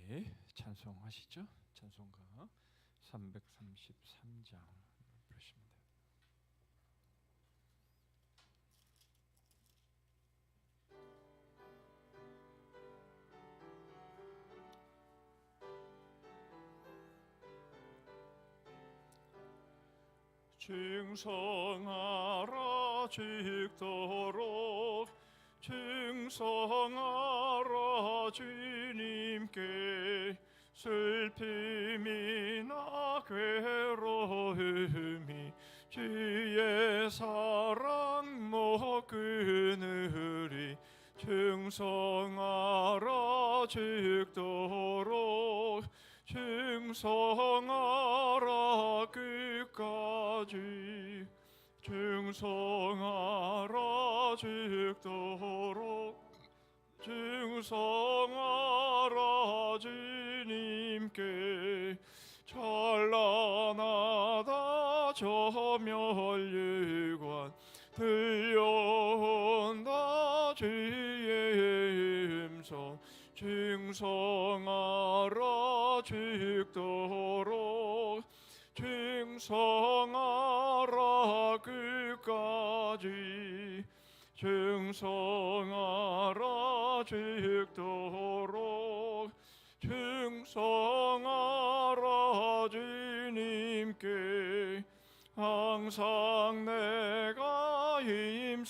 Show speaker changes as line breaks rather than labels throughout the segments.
함께 찬송하시죠. 찬송가 333장 부르십니다.
증성하라 직도록 증성하라 주님께 슬픔이나 괴로움이 주의 사랑 못 끊으리 증성하라 직도록 증성하라 끝까지 증성하라 직도록 증성하라 주님께 찬란하다 저 멸류관 들려온다 주의 음성 증성하라 직도록 증성하라 끝까지 증성하라 직도록 증성하라 주님께 항상 내가 힘쓰오니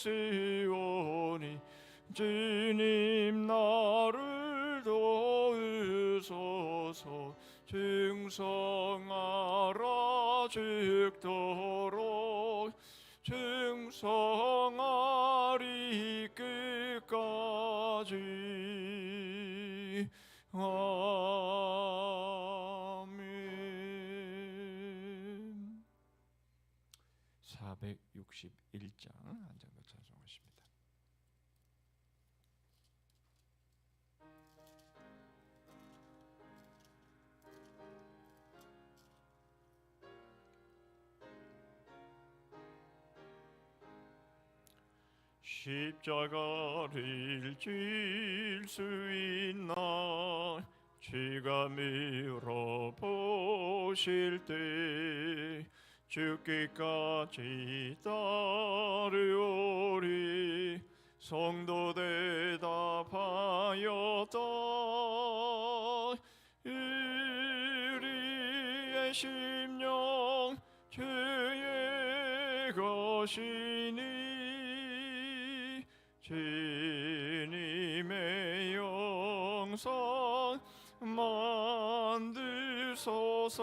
주님 나를 도우소서 증성하라 직도록 증성하리 끝까지 아멘.
461장 한 장 더 찬송하십니다.
십자가를 질 수 있나 주가 밀어보실 때 죽기까지 따르오리 성도 대답하였다 우리의 심령 주의 것이니 주님의 영상 만드소서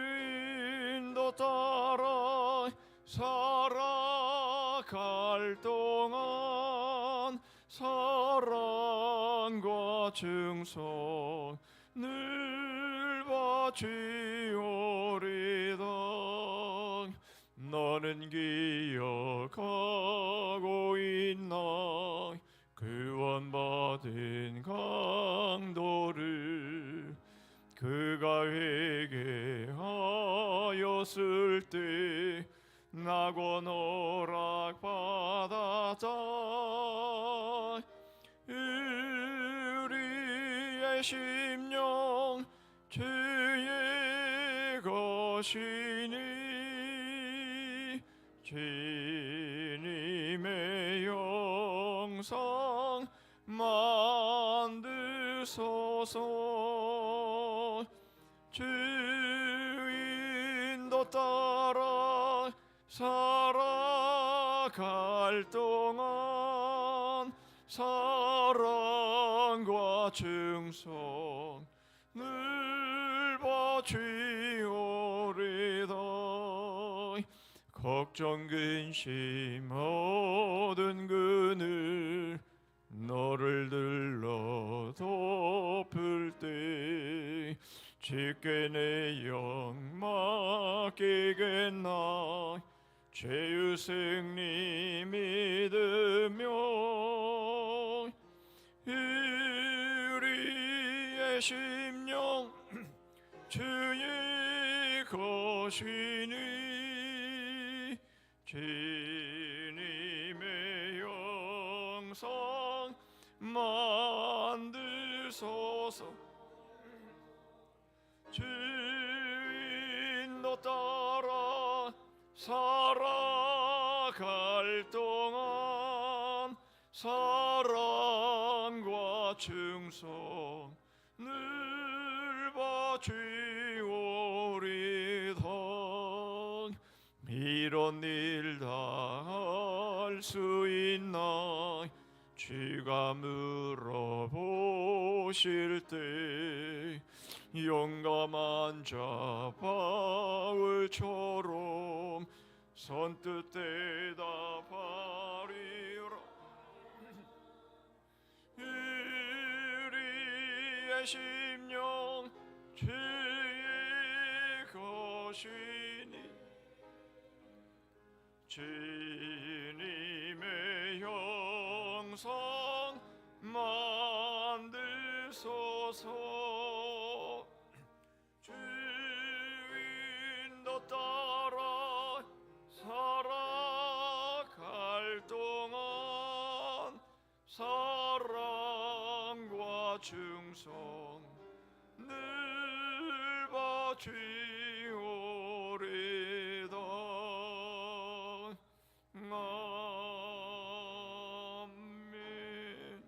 주인도 따라 살아갈 동안 사랑과 증손 늘 바치오리다 너는 기억하고 있나 구원받은 강도를 그가 회개하였을 때 낙원 허락받았다 우리의 심령 주의 것이니 주님의 영상 만드소서 주인도 따라 살아갈 동안 사랑과 증손 늘 바치오리다 걱정 근심 모든 그늘 너를 들러 덮을 때 짙게 내 영 맡기겠나 죄의 승리 믿으며 우리의 심령 주의 것이니 주님의 영상 만드소서. 주인도 따라 살아갈 동안 사랑과 충성 늘 바치오리다. 이런 일 다 할 수 있나 주가 물어보실 때 용감한 자 바울처럼 선뜻 대답하리라. 우리의 심령 주의 것이니 주님의 형상 만드소서. 주인도 따라 살아갈 동안 사랑과 충성 늘 바치오리다. 아멘.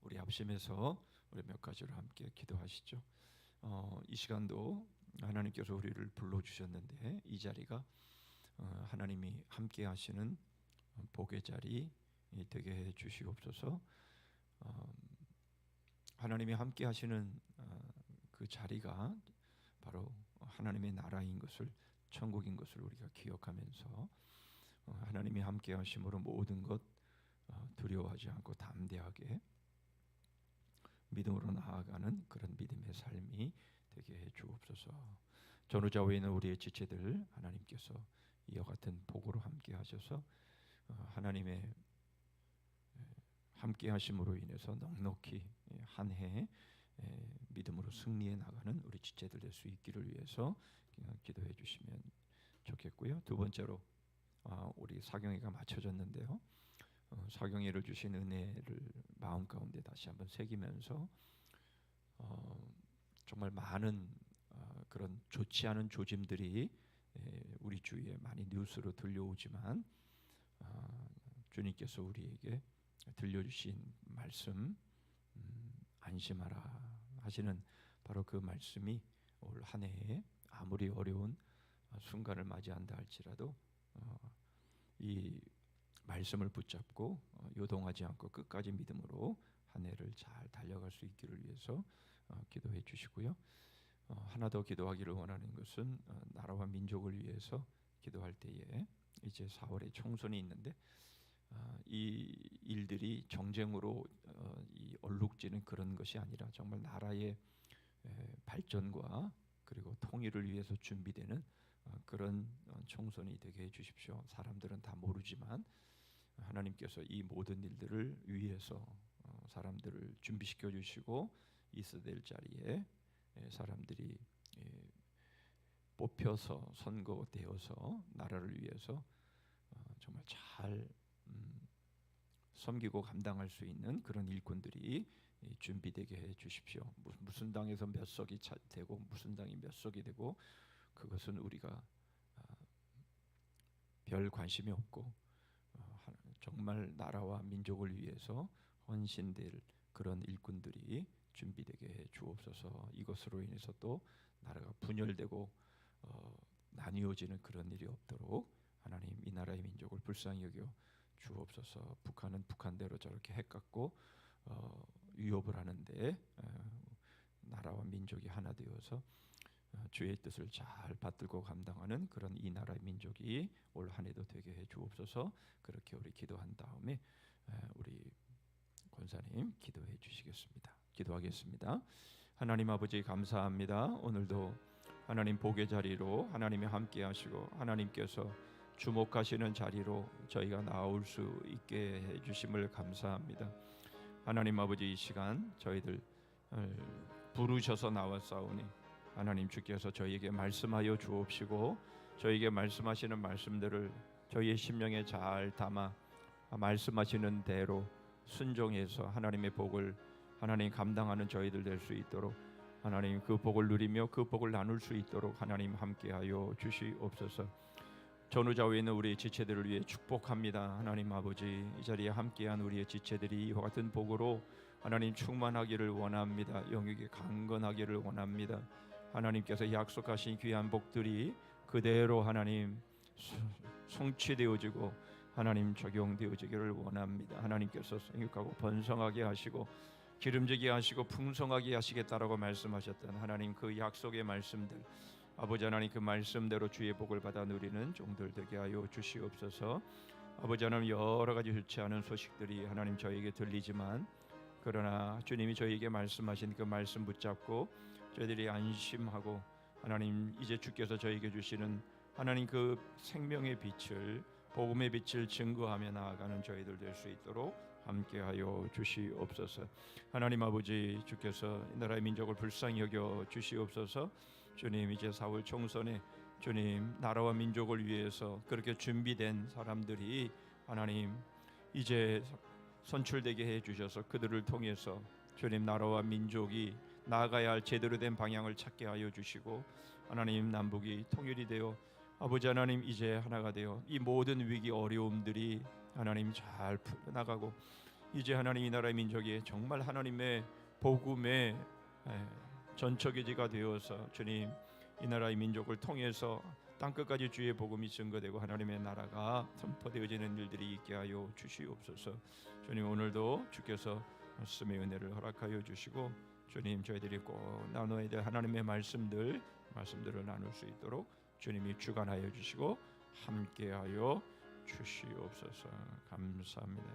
우리 합심해서 우리 몇 가지로 함께 기도하시죠. 이 시간도 하나님께서 우리를 불러주셨는데 이 자리가 하나님이 함께 하시는 복의 자리 되게 해 주시옵소서. 하나님이 함께 하시는 그 자리가 바로 하나님의 나라인 것을, 천국인 것을 우리가 기억하면서 하나님이 함께 하심으로 모든 것 두려워하지 않고 담대하게 믿음으로 나아가는 그런 믿음의 삶이 되게 해 주옵소서. 전후좌우에 있는 우리의 지체들 하나님께서 이와 같은 복으로 함께 하셔서 하나님의 함께 하심으로 인해서 넉넉히 한 해 믿음으로 승리해 나가는 우리 지체들 될 수 있기를 위해서 기도해 주시면 좋겠고요. 두 번째로 우리 사경회가 마쳐졌는데요. 사경회를 주신 은혜를 마음 가운데 다시 한번 새기면서 정말 많은 그런 좋지 않은 조짐들이 우리 주위에 많이 뉴스로 들려오지만 주님께서 우리에게 들려주신 말씀, 안심하라 하시는 바로 그 말씀이 올 한 해에 아무리 어려운 순간을 맞이한다 할지라도 이 말씀을 붙잡고 요동하지 않고 끝까지 믿음으로 한 해를 잘 달려갈 수 있기를 위해서 기도해 주시고요. 하나 더 기도하기를 원하는 것은 나라와 민족을 위해서 기도할 때에 이제 4월에 총선이 있는데 이 일들이 정쟁으로 이 얼룩지는 그런 것이 아니라 정말 나라의 발전과 그리고 통일을 위해서 준비되는 그런 총선이 되게 해주십시오. 사람들은 다 모르지만 하나님께서 이 모든 일들을 위해서 사람들을 준비시켜 주시고 있어야 될 자리에 사람들이 뽑혀서 선거되어서 나라를 위해서 정말 잘 섬기고 감당할 수 있는 그런 일꾼들이 준비되게 해 주십시오. 무슨 당에서 몇 석이 되고 무슨 당이 몇 석이 되고 그것은 우리가 별 관심이 없고 정말 나라와 민족을 위해서 헌신될 그런 일꾼들이 준비되게 해 주옵소서. 이것으로 인해서 또 나라가 분열되고 나뉘어지는 그런 일이 없도록 하나님 이 나라의 민족을 불쌍히 여겨 주옵소서. 북한은 북한대로 저렇게 핵 갖고 위협을 하는데 나라와 민족이 하나 되어서 주의 뜻을 잘 받들고 감당하는 그런 이 나라의 민족이 올 한 해도 되게 해 주옵소서. 그렇게 우리 기도한 다음에 우리 권사님 기도해 주시겠습니다. 기도하겠습니다. 하나님 아버지 감사합니다. 오늘도 하나님 복의 자리로 하나님이 함께 하시고 하나님께서 주목하시는 자리로 저희가 나올 수 있게 해주심을 감사합니다. 하나님 아버지 이 시간 저희들 부르셔서 나왔사오니 하나님 주께서 저희에게 말씀하여 주옵시고 저희에게 말씀하시는 말씀들을 저희의 심령에 잘 담아 말씀하시는 대로 순종해서 하나님의 복을 하나님 감당하는 저희들 될 수 있도록 하나님 그 복을 누리며 그 복을 나눌 수 있도록 하나님 함께하여 주시옵소서. 전후좌우에 있는 우리 지체들을 위해 축복합니다. 하나님 아버지, 이 자리에 함께한 우리의 지체들이 이와 같은 복으로 하나님 충만하기를 원합니다. 영역이 강건하기를 원합니다. 하나님께서 약속하신 귀한 복들이 그대로 하나님 성취되어지고 하나님 적용되어지기를 원합니다. 하나님께서 생육하고 번성하게 하시고 기름지게 하시고 풍성하게 하시겠다라고 말씀하셨던 하나님 그 약속의 말씀들, 아버지 하나님 그 말씀대로 주의 복을 받아 누리는 종들 되게 하여 주시옵소서. 아버지 하나님 여러 가지 좋지 않은 소식들이 하나님 저에게 들리지만 그러나 주님이 저에게 말씀하신 그 말씀 붙잡고 저희들이 안심하고 하나님 이제 주께서 저에게 주시는 하나님 그 생명의 빛을 복음의 빛을 증거하며 나아가는 저희들 될 수 있도록 함께하여 주시옵소서. 하나님 아버지, 주께서 이 나라의 민족을 불쌍히 여겨 주시옵소서. 주님, 이제 4월 총선에 주님 나라와 민족을 위해서 그렇게 준비된 사람들이 하나님 이제 선출되게 해 주셔서 그들을 통해서 주님 나라와 민족이 나아가야 할 제대로 된 방향을 찾게 하여 주시고 하나님 남북이 통일이 되어 아버지 하나님 이제 하나가 되어 이 모든 위기 어려움들이 하나님 잘 풀어나가고 이제 하나님 이 나라의 민족이 정말 하나님의 복음의 전처기지가 되어서 주님 이 나라의 민족을 통해서 땅끝까지 주의 복음이 증거되고 하나님의 나라가 선포되어지는 일들이 있게 하여 주시옵소서. 주님, 오늘도 주께서 말씀의 은혜를 허락하여 주시고 주님 저희들이 꼭 나눠야 될 하나님의 말씀들을 나눌 수 있도록 주님이 주관하여 주시고 함께하여 주시옵소서. 감사합니다.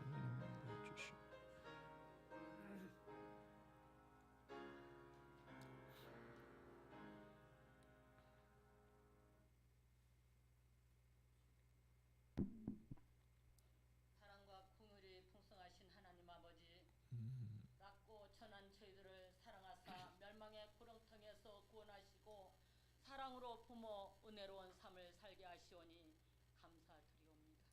사랑과 긍휼이 풍성하신 하나님 아버지, 낮고 천한 저희들을 사랑하사 멸망의 구렁텅이에서 구원하시고 사랑으로 품어 은혜로운 삶을 살게 하시오니 감사드리옵니다.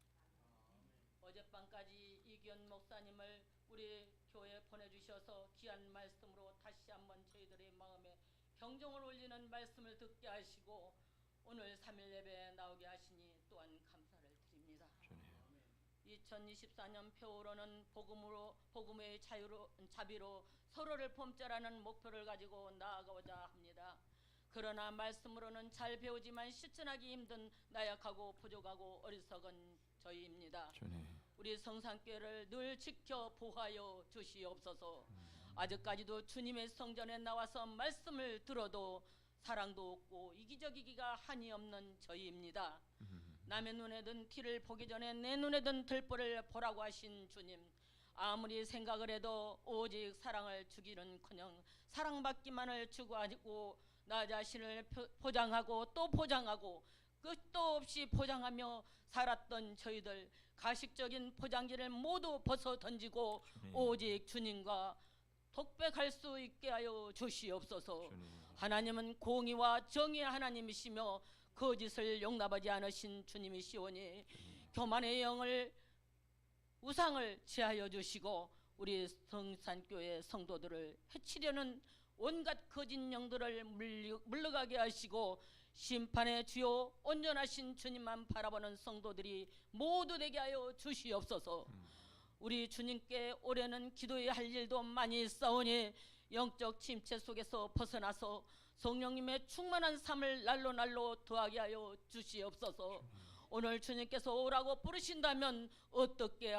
어젯밤까지 이기현 목사님을 우리 교회에 보내주셔서 귀한 말씀으로 다시 한번 저희들의 마음에 경종을 울리는 말씀을 듣게 하시고 오늘 3일 예배에 나오게 하시니 또한 감사를 드립니다. 2024년 표어로는 복음의 자비로 서로를 범죄라는 목표를 가지고 나아가고자 합니다. 그러나 말씀으로는 잘 배우지만 실천하기 힘든 나약하고 부족하고 어리석은 저희입니다. 우리 성산교회를 늘 지켜 보호하여 주시옵소서. 아직까지도 주님의 성전에 나와서 말씀을 들어도 사랑도 없고 이기적이기가 한이 없는 저희입니다. 남의 눈에 든 티를 보기 전에 내 눈에 든 들보를 보라고 하신 주님, 아무리 생각을 해도 오직 사랑을 주기는커녕 사랑받기만을 추구하고 나 자신을 포장하고 또 포장하고 끝도 없이 포장하며 살았던 저희들, 가식적인 포장지를 모두 벗어 던지고 오직 주님과 독백할 수 있게 하여 주시옵소서. 하나님은 공의와 정의의 하나님이시며 거짓을 용납하지 않으신 주님이시오니 교만의 영을 우상을 제하여 주시고 우리 성산교회 성도들을 해치려는 온갖 거짓 영들을 물러가게 하시고 심판의 주요 온전하신 주님만 바라보는 성도들이 모두 되게 하여 주시옵소서. 우리 주님께 올해는 기도해야 할 일도 많이 있사오니 영적 침체 속에서 벗어나서 성령님의 충만한 삶을 날로 더하게 하여 주시옵소서. 오늘 주님께서 오라고 부르신다면 어떻게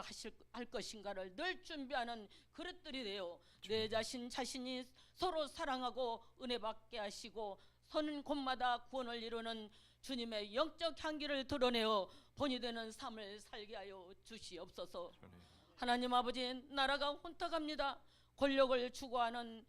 할 것인가를 늘 준비하는 그릇들이 되어 내 자신이 서로 사랑하고 은혜 받게 하시고 서는 곳마다 구원을 이루는 주님의 영적 향기를 드러내어 본이 되는 삶을 살게 하여 주시옵소서. 하나님 아버지, 나라가 혼탁합니다. 권력을 추구하는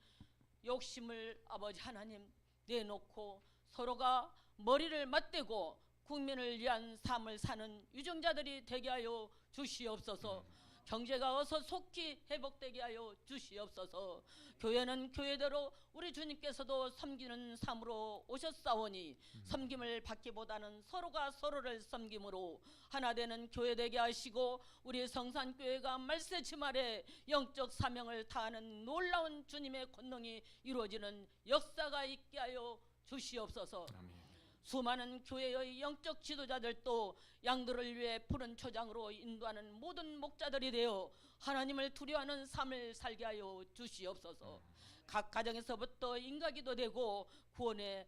욕심을 아버지 하나님 내놓고 서로가 머리를 맞대고 국민을 위한 삶을 사는 유정자들이 되게 하여 주시옵소서. 경제가 어서 속히 회복되게 하여 주시옵소서. 교회는 교회대로 우리 주님께서도 섬기는 삶으로 오셨사오니 섬김을 받기보다는 서로가 서로를 섬김으로 하나 되는 교회 되게 하시고 우리 성산교회가 말세치 말에 영적 사명을 다하는 놀라운 주님의 권능이 이루어지는 역사가 있게 하여 주시옵소서.
아멘.
수많은 교회의 영적 지도자들도 양들을 위해 푸른 초장으로 인도하는 모든 목자들이 되어 하나님을 두려워하는 삶을 살게 하여 주시옵소서. 각 가정에서부터 인가기도 되고 구원의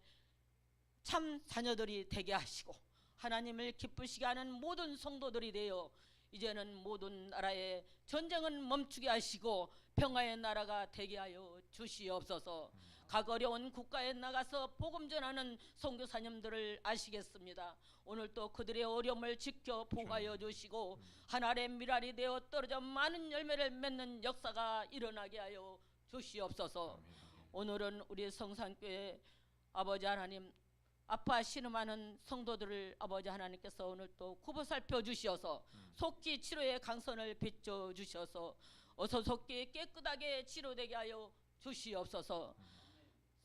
참 자녀들이 되게 하시고 하나님을 기쁘시게 하는 모든 성도들이 되어 이제는 모든 나라의 전쟁은 멈추게 하시고 평화의 나라가 되게 하여 주시옵소서. 각 어려운 국가에 나가서 복음 전하는 선교사님들을 아시겠습니다. 오늘 또 그들의 어려움을 지켜 보호하여 주시고 하늘의 미랄이 되어 떨어져 많은 열매를 맺는 역사가 일어나게 하여 주시옵소서. 오늘은 우리 성산교회 아버지 하나님 아파 신음하는 성도들을 아버지 하나님께서 오늘 또 굽어 살펴 주시어서 속히 치료의 강선을 비춰 주셔서 어서 속히 깨끗하게 치료되게 하여 주시옵소서.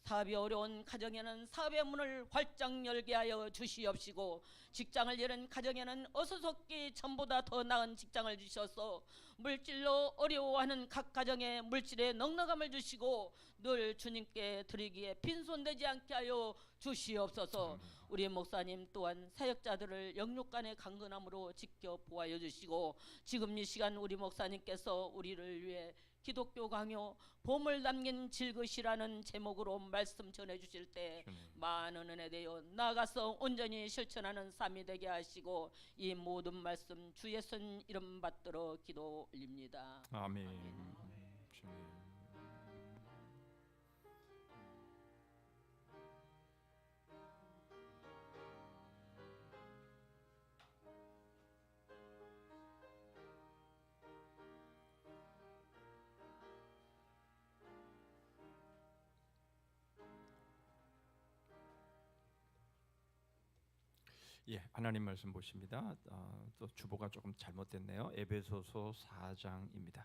사업이 어려운 가정에는 사업의 문을 활짝 열게 하여 주시옵시고 직장을 잃은 가정에는 어서 속히 전보다 더 나은 직장을 주셔서 물질로 어려워하는 각 가정에 물질의 넉넉함을 주시고 늘 주님께 드리기에 빈손되지 않게 하여 주시옵소서. 우리 목사님 또한 사역자들을 영육간의 강건함으로 지켜 보호하여 주시고 지금 이 시간 우리 목사님께서 우리를 위해 기독교 강요 보물 담긴 질것이라는 제목으로 말씀 전해 주실 때 많은 은혜 되어 나아가서 온전히 실천하는 삶이 되게 하시고 이 모든 말씀 주 예수님 이름 받들어 기도 올립니다.
아멘. 주님. 예, 하나님 말씀 보십니다. 또 주보가 조금 잘못됐네요. 에베소서 4장입니다.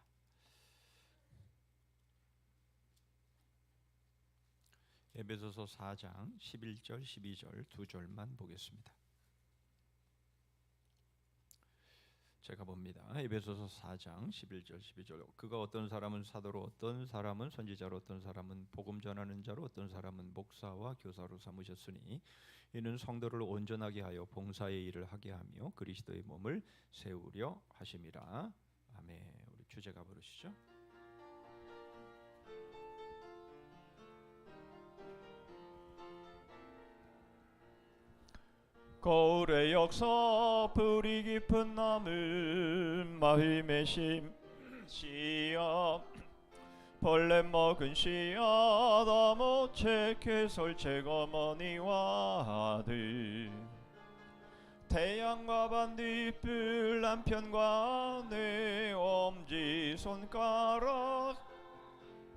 에베소서 4장 11절 12절 두 절만 보겠습니다. 제가 봅니다. 에베소서 4장 11절 12절 그가 어떤 사람은 사도로 어떤 사람은 선지자로 어떤 사람은 복음 전하는 자로 어떤 사람은 목사와 교사로 삼으셨으니 이는 성도를 온전하게 하여 봉사의 일을 하게 하며 그리스도의 몸을 세우려 하심이라. 아멘. 우리 주제가 부르시죠.
거울의 역사 뿌리 깊은 나물 마음의 심 씨앗 벌레 먹은 씨앗 아모체 개설 제거머니와 아들 태양과 반딧불 남편과 내 엄지손가락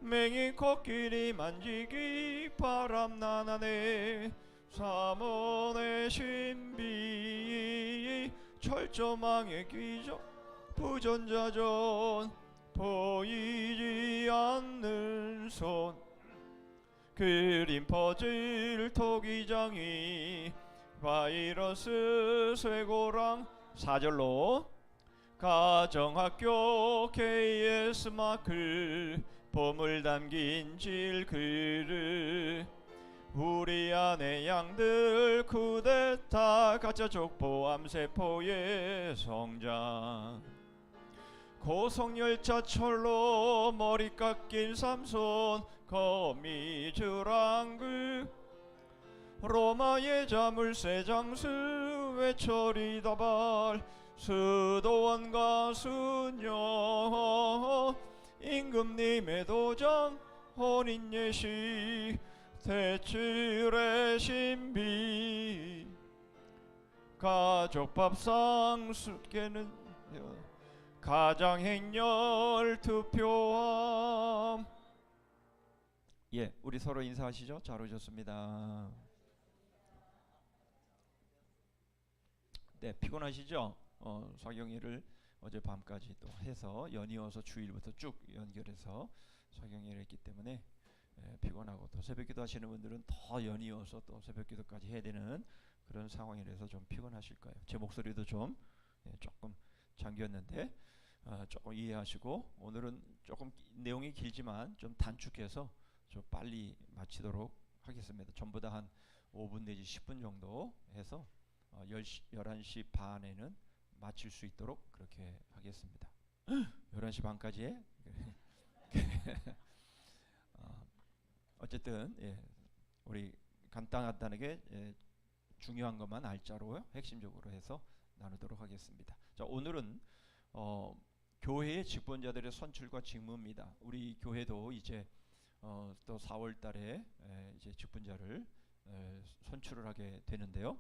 맹인 코끼리 만지기 바람 나나네 사몬의 신비 철조망의 기적 부전자전 보이지 않는 손 그림 퍼즐 토기장이 바이러스 쇠고랑 4절로 가정학교 KS 마크 보물 담긴 질그릇 우리 안의 양들 쿠데타 가짜 족보 암세포의 성장 고속열차 철로 머리 깎인 삼손 거미줄랑그 로마의 자물쇠 장수 외철이 다발 수도원과 수녀 임금님의 도장 혼인예식 대출의 신비 가족밥상 숫게는 가장행렬 투표함. 예, 우리 서로 인사하시죠. 잘 오셨습니다. 네, 피곤하시죠? 사경이를 어젯밤까지 또 해서 연이어서 주일부터 쭉 연결해서 사경회를 했기 때문에 피곤하고, 또 새벽기도 하시는 분들은 더 연이어서 또 새벽기도까지 해야 되는 그런 상황이라서 좀 피곤하실 거예요. 제 목소리도 좀 조금 잠겼는데 조금 이해하시고, 오늘은 조금 내용이 길지만 좀 단축해서 좀 빨리 마치도록 하겠습니다. 전부 다 한 5분 내지 10분 정도 해서 11시 반에는 마칠 수 있도록 그렇게 하겠습니다. 11시 반까지 해? 어쨌든 우리 간단하게 중요한 것만 알짜로 핵심적으로 해서 나누도록 하겠습니다. 자, 오늘은 교회의 직분자들의 선출과 직무입니다. 우리 교회도 이제 또 4월 달에 이제 직분자를 선출을 하게 되는데요.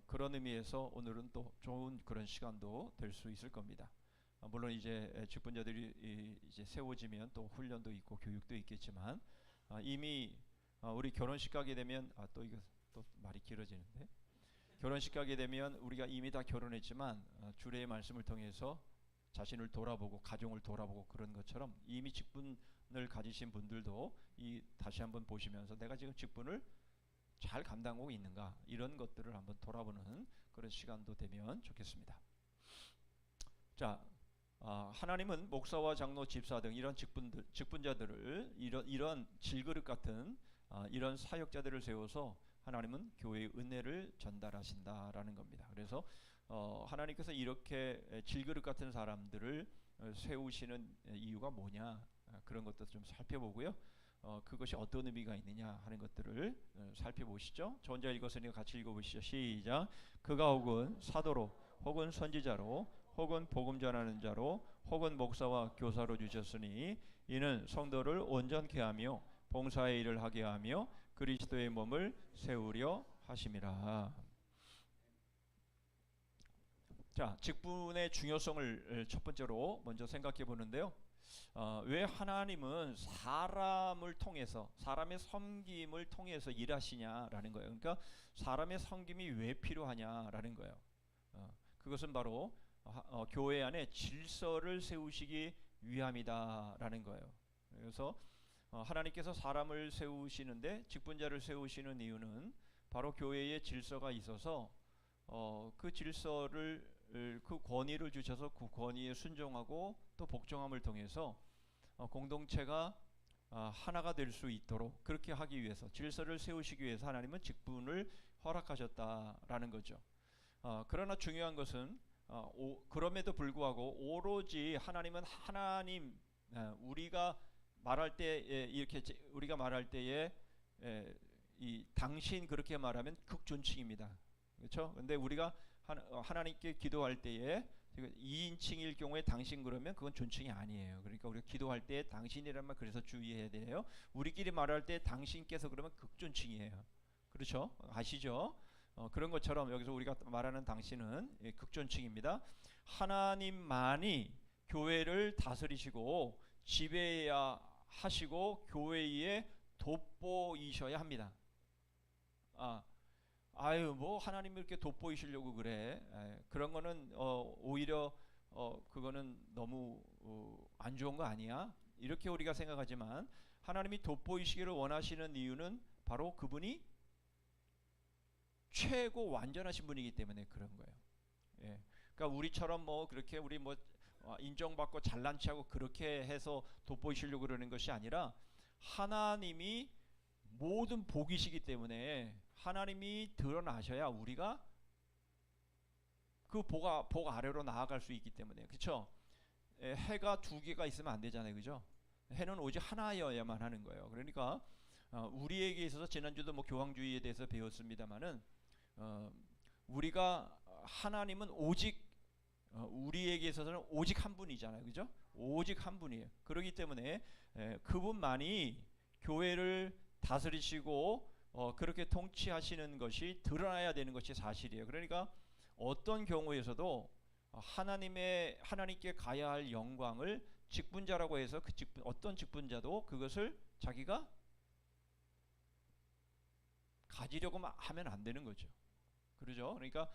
그런 의미에서 오늘은 또 좋은 그런 시간도 될 수 있을 겁니다. 물론 이제 직분자들이 이제 세워지면 또 훈련도 있고 교육도 있겠지만, 이미 우리 결혼식 가게 되면 또 이거 또 말이 길어지는데, 결혼식 가게 되면 우리가 이미 다 결혼했지만 주례의 말씀을 통해서 자신을 돌아보고 가정을 돌아보고 그런 것처럼, 이미 직분을 가지신 분들도 다시 한번 보시면서 내가 지금 직분을 잘 감당하고 있는가, 이런 것들을 한번 돌아보는 그런 시간도 되면 좋겠습니다. 자, 하나님은 목사와 장로, 집사 등 이런 직분자들을 이런 질그릇 같은 이런 사역자들을 세워서 하나님은 교회의 은혜를 전달하신다라는 겁니다. 그래서 하나님께서 이렇게 질그릇 같은 사람들을 세우시는 이유가 뭐냐, 그런 것도 좀 살펴보고요. 그것이 어떤 의미가 있느냐 하는 것들을 살펴보시죠. 저 혼자 읽었으니까 같이 읽어보시죠. 시작. 그가 혹은 사도로, 혹은 선지자로, 혹은 복음 전하는 자로, 혹은 목사와 교사로 주셨으니 이는 성도를 온전케 하며 봉사의 일을 하게 하며 그리스도의 몸을 세우려 하심이라. 자, 직분의 중요성을 첫 번째로 먼저 생각해 보는데요. 왜 하나님은 사람을 통해서, 사람의 섬김을 통해서 일하시냐라는 거예요. 그러니까 사람의 섬김이 왜 필요하냐라는 거예요. 그것은 바로 교회 안에 질서를 세우시기 위함이다라는 거예요. 그래서 하나님께서 사람을 세우시는데, 직분자를 세우시는 이유는 바로 교회에 질서가 있어서 그 질서를, 그 권위를 주셔서 그 권위에 순종하고 또 복종함을 통해서 공동체가 하나가 될 수 있도록 그렇게 하기 위해서, 질서를 세우시기 위해서 하나님은 직분을 허락하셨다라는 거죠. 그러나 중요한 것은 그럼에도 불구하고 오로지 하나님은 하나님, 우리가 말할 때 이렇게 우리가 말할 때에 이 당신 그렇게 말하면 극존칭입니다. 그렇죠? 근데 우리가 하나님께 기도할 때에 2인칭일 경우에 당신 그러면 그건 존칭이 아니에요. 그러니까 우리가 기도할 때 당신이란 말 그래서 주의해야 돼요. 우리끼리 말할 때 당신께서 그러면 극존칭이에요. 그렇죠? 아시죠? 그런 것처럼 여기서 우리가 말하는 당신은 극존칭입니다. 하나님만이 교회를 다스리시고 지배해야 하시고 교회에 돋보이셔야 합니다. 아유 뭐 하나님이 이렇게 돋보이시려고 그래. 그런 거는 오히려 그거는 너무 안 좋은 거 아니야? 이렇게 우리가 생각하지만, 하나님이 돋보이시기를 원하시는 이유는 바로 그분이 최고 완전하신 분이기 때문에 그런 거예요. 그러니까 우리처럼 뭐 그렇게 우리 뭐 인정받고 잘난 체하고 그렇게 해서 돋보이시려고 그러는 것이 아니라, 하나님이 모든 복이시기 때문에 하나님이 드러나셔야 우리가 그 복 아래로 나아갈 수 있기 때문에. 그렇죠? 해가 두 개가 있으면 안 되잖아요. 그죠? 해는 오직 하나여야만 하는 거예요. 그러니까 우리에게 있어서 지난주도 뭐 교황주의에 대해서 배웠습니다마는 우리가 하나님은 오직 우리에게 있어서는 오직 한 분이잖아요. 그죠? 오직 한 분이에요. 그렇기 때문에 그분만이 교회를 다스리시고 그렇게 통치하시는 것이 드러나야 되는 것이 사실이에요. 그러니까 어떤 경우에서도 하나님께 가야 할 영광을 직분자라고 해서 어떤 직분자도 그것을 자기가 가지려고 하면 안 되는 거죠. 그러죠? 그러니까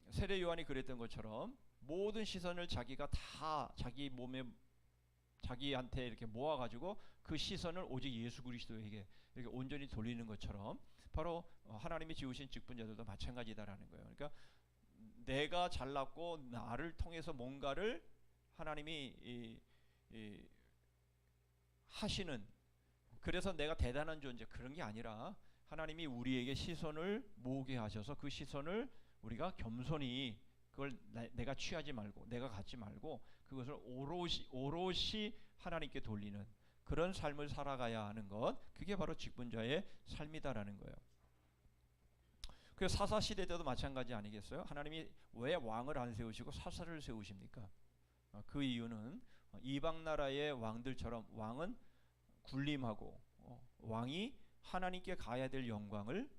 세례 요한이 그랬던 것처럼 모든 시선을 자기가 다 자기 몸에 자기한테 이렇게 모아가지고 그 시선을 오직 예수 그리스도에게 이렇게 온전히 돌리는 것처럼 바로 하나님이 지으신 직분자들도 마찬가지다라는 거예요. 그러니까 내가 잘났고 나를 통해서 뭔가를 하나님이 하시는, 그래서 내가 대단한 존재 그런 게 아니라 하나님이 우리에게 시선을 모으게 하셔서 그 시선을 우리가 겸손히 그걸 내가 취하지 말고 내가 갖지 말고 그것을 오롯이 하나님께 돌리는 그런 삶을 살아가야 하는 것, 그게 바로 직분자의 삶이다라는 거예요. 그 사사 시대 때도 마찬가지 아니겠어요? 하나님이 왜 왕을 안 세우시고 사사를 세우십니까? 그 이유는 이방 나라의 왕들처럼 왕은 군림하고 왕이 하나님께 가야 될 영광을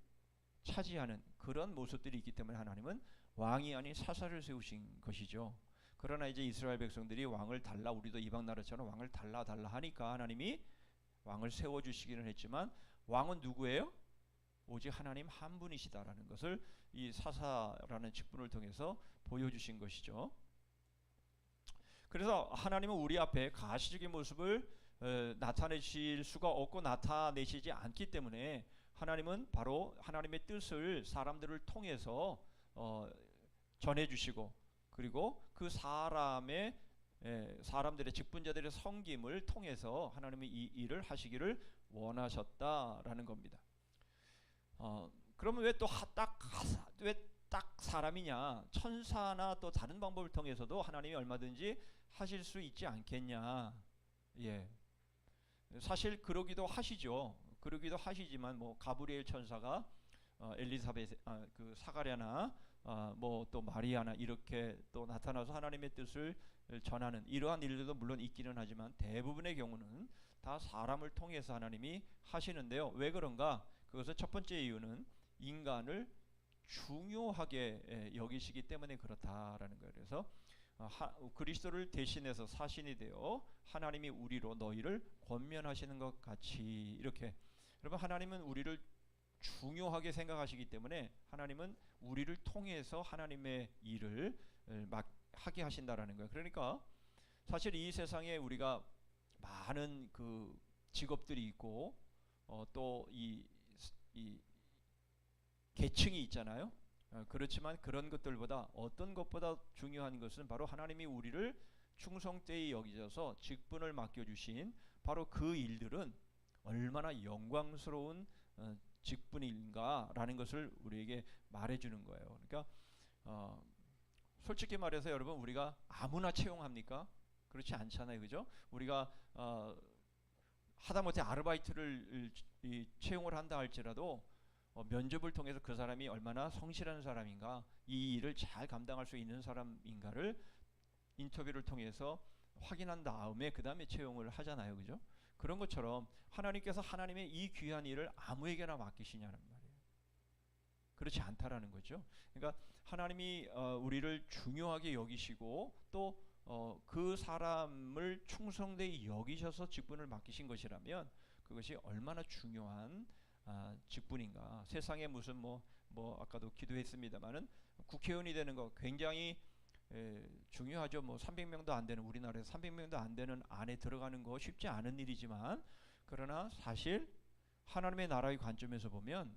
차지하는 그런 모습들이 있기 때문에 하나님은 왕이 아닌 사사를 세우신 것이죠. 그러나 이제 이스라엘 백성들이 왕을 달라, 우리도 이방 나라처럼 왕을 달라 하니까 하나님이 왕을 세워주시기는 했지만 왕은 누구예요? 오직 하나님 한 분이시다라는 것을 이 사사라는 직분을 통해서 보여주신 것이죠. 그래서 하나님은 우리 앞에 가시적인 모습을 나타내실 수가 없고 나타내시지 않기 때문에 하나님은 바로 하나님의 뜻을 사람들을 통해서 전해주시고, 그리고 그 사람들의 직분자들의 섬김을 통해서 하나님이 이 일을 하시기를 원하셨다라는 겁니다. 그러면 왜 또 딱 사람이냐? 천사나 또 다른 방법을 통해서도 하나님이 얼마든지 하실 수 있지 않겠냐? 예, 사실 그러기도 하시죠. 그러기도 하시지만 뭐 가브리엘 천사가 엘리사벳, 그 사가랴나 뭐 또 마리아나 이렇게 또 나타나서 하나님의 뜻을 전하는 이러한 일들도 물론 있기는 하지만 대부분의 경우는 다 사람을 통해서 하나님이 하시는데요. 왜 그런가? 그것의 첫 번째 이유는 인간을 중요하게 여기시기 때문에 그렇다라는 거예요. 그래서 그리스도를 대신해서 사신이 되어 하나님이 우리로 너희를 권면하시는 것 같이, 이렇게 여러분 하나님은 우리를 중요하게 생각하시기 때문에 하나님은 우리를 통해서 하나님의 일을 하게 하신다라는 거예요. 그러니까 사실 이 세상에 우리가 많은 그 직업들이 있고 또 이 계층이 있잖아요. 그렇지만 그런 것들보다 어떤 것보다 중요한 것은 바로 하나님이 우리를 충성되이 여기셔서 직분을 맡겨주신 바로 그 일들은 얼마나 영광스러운 직분인가라는 것을 우리에게 말해주는 거예요. 그러니까 솔직히 말해서 여러분, 우리가 아무나 채용합니까? 그렇지 않잖아요, 그죠? 우리가 하다못해 아르바이트를 채용을 한다 할지라도 면접을 통해서 그 사람이 얼마나 성실한 사람인가, 이 일을 잘 감당할 수 있는 사람인가를 인터뷰를 통해서 확인한 다음에 그 다음에 채용을 하잖아요, 그죠? 그런 것처럼 하나님께서 하나님의 이 귀한 일을 아무에게나 맡기시냐는 말이에요. 그렇지 않다라는 거죠. 그러니까 하나님이 우리를 중요하게 여기시고 또 그 사람을 충성되이 여기셔서 직분을 맡기신 것이라면 그것이 얼마나 중요한 직분인가. 세상에 무슨 뭐 아까도 기도했습니다마는 국회의원이 되는 거 굉장히 중요하죠. 뭐 300명도 안 되는, 우리나라에서 300명도 안 되는 안에 들어가는 거 쉽지 않은 일이지만, 그러나 사실 하나님의 나라의 관점에서 보면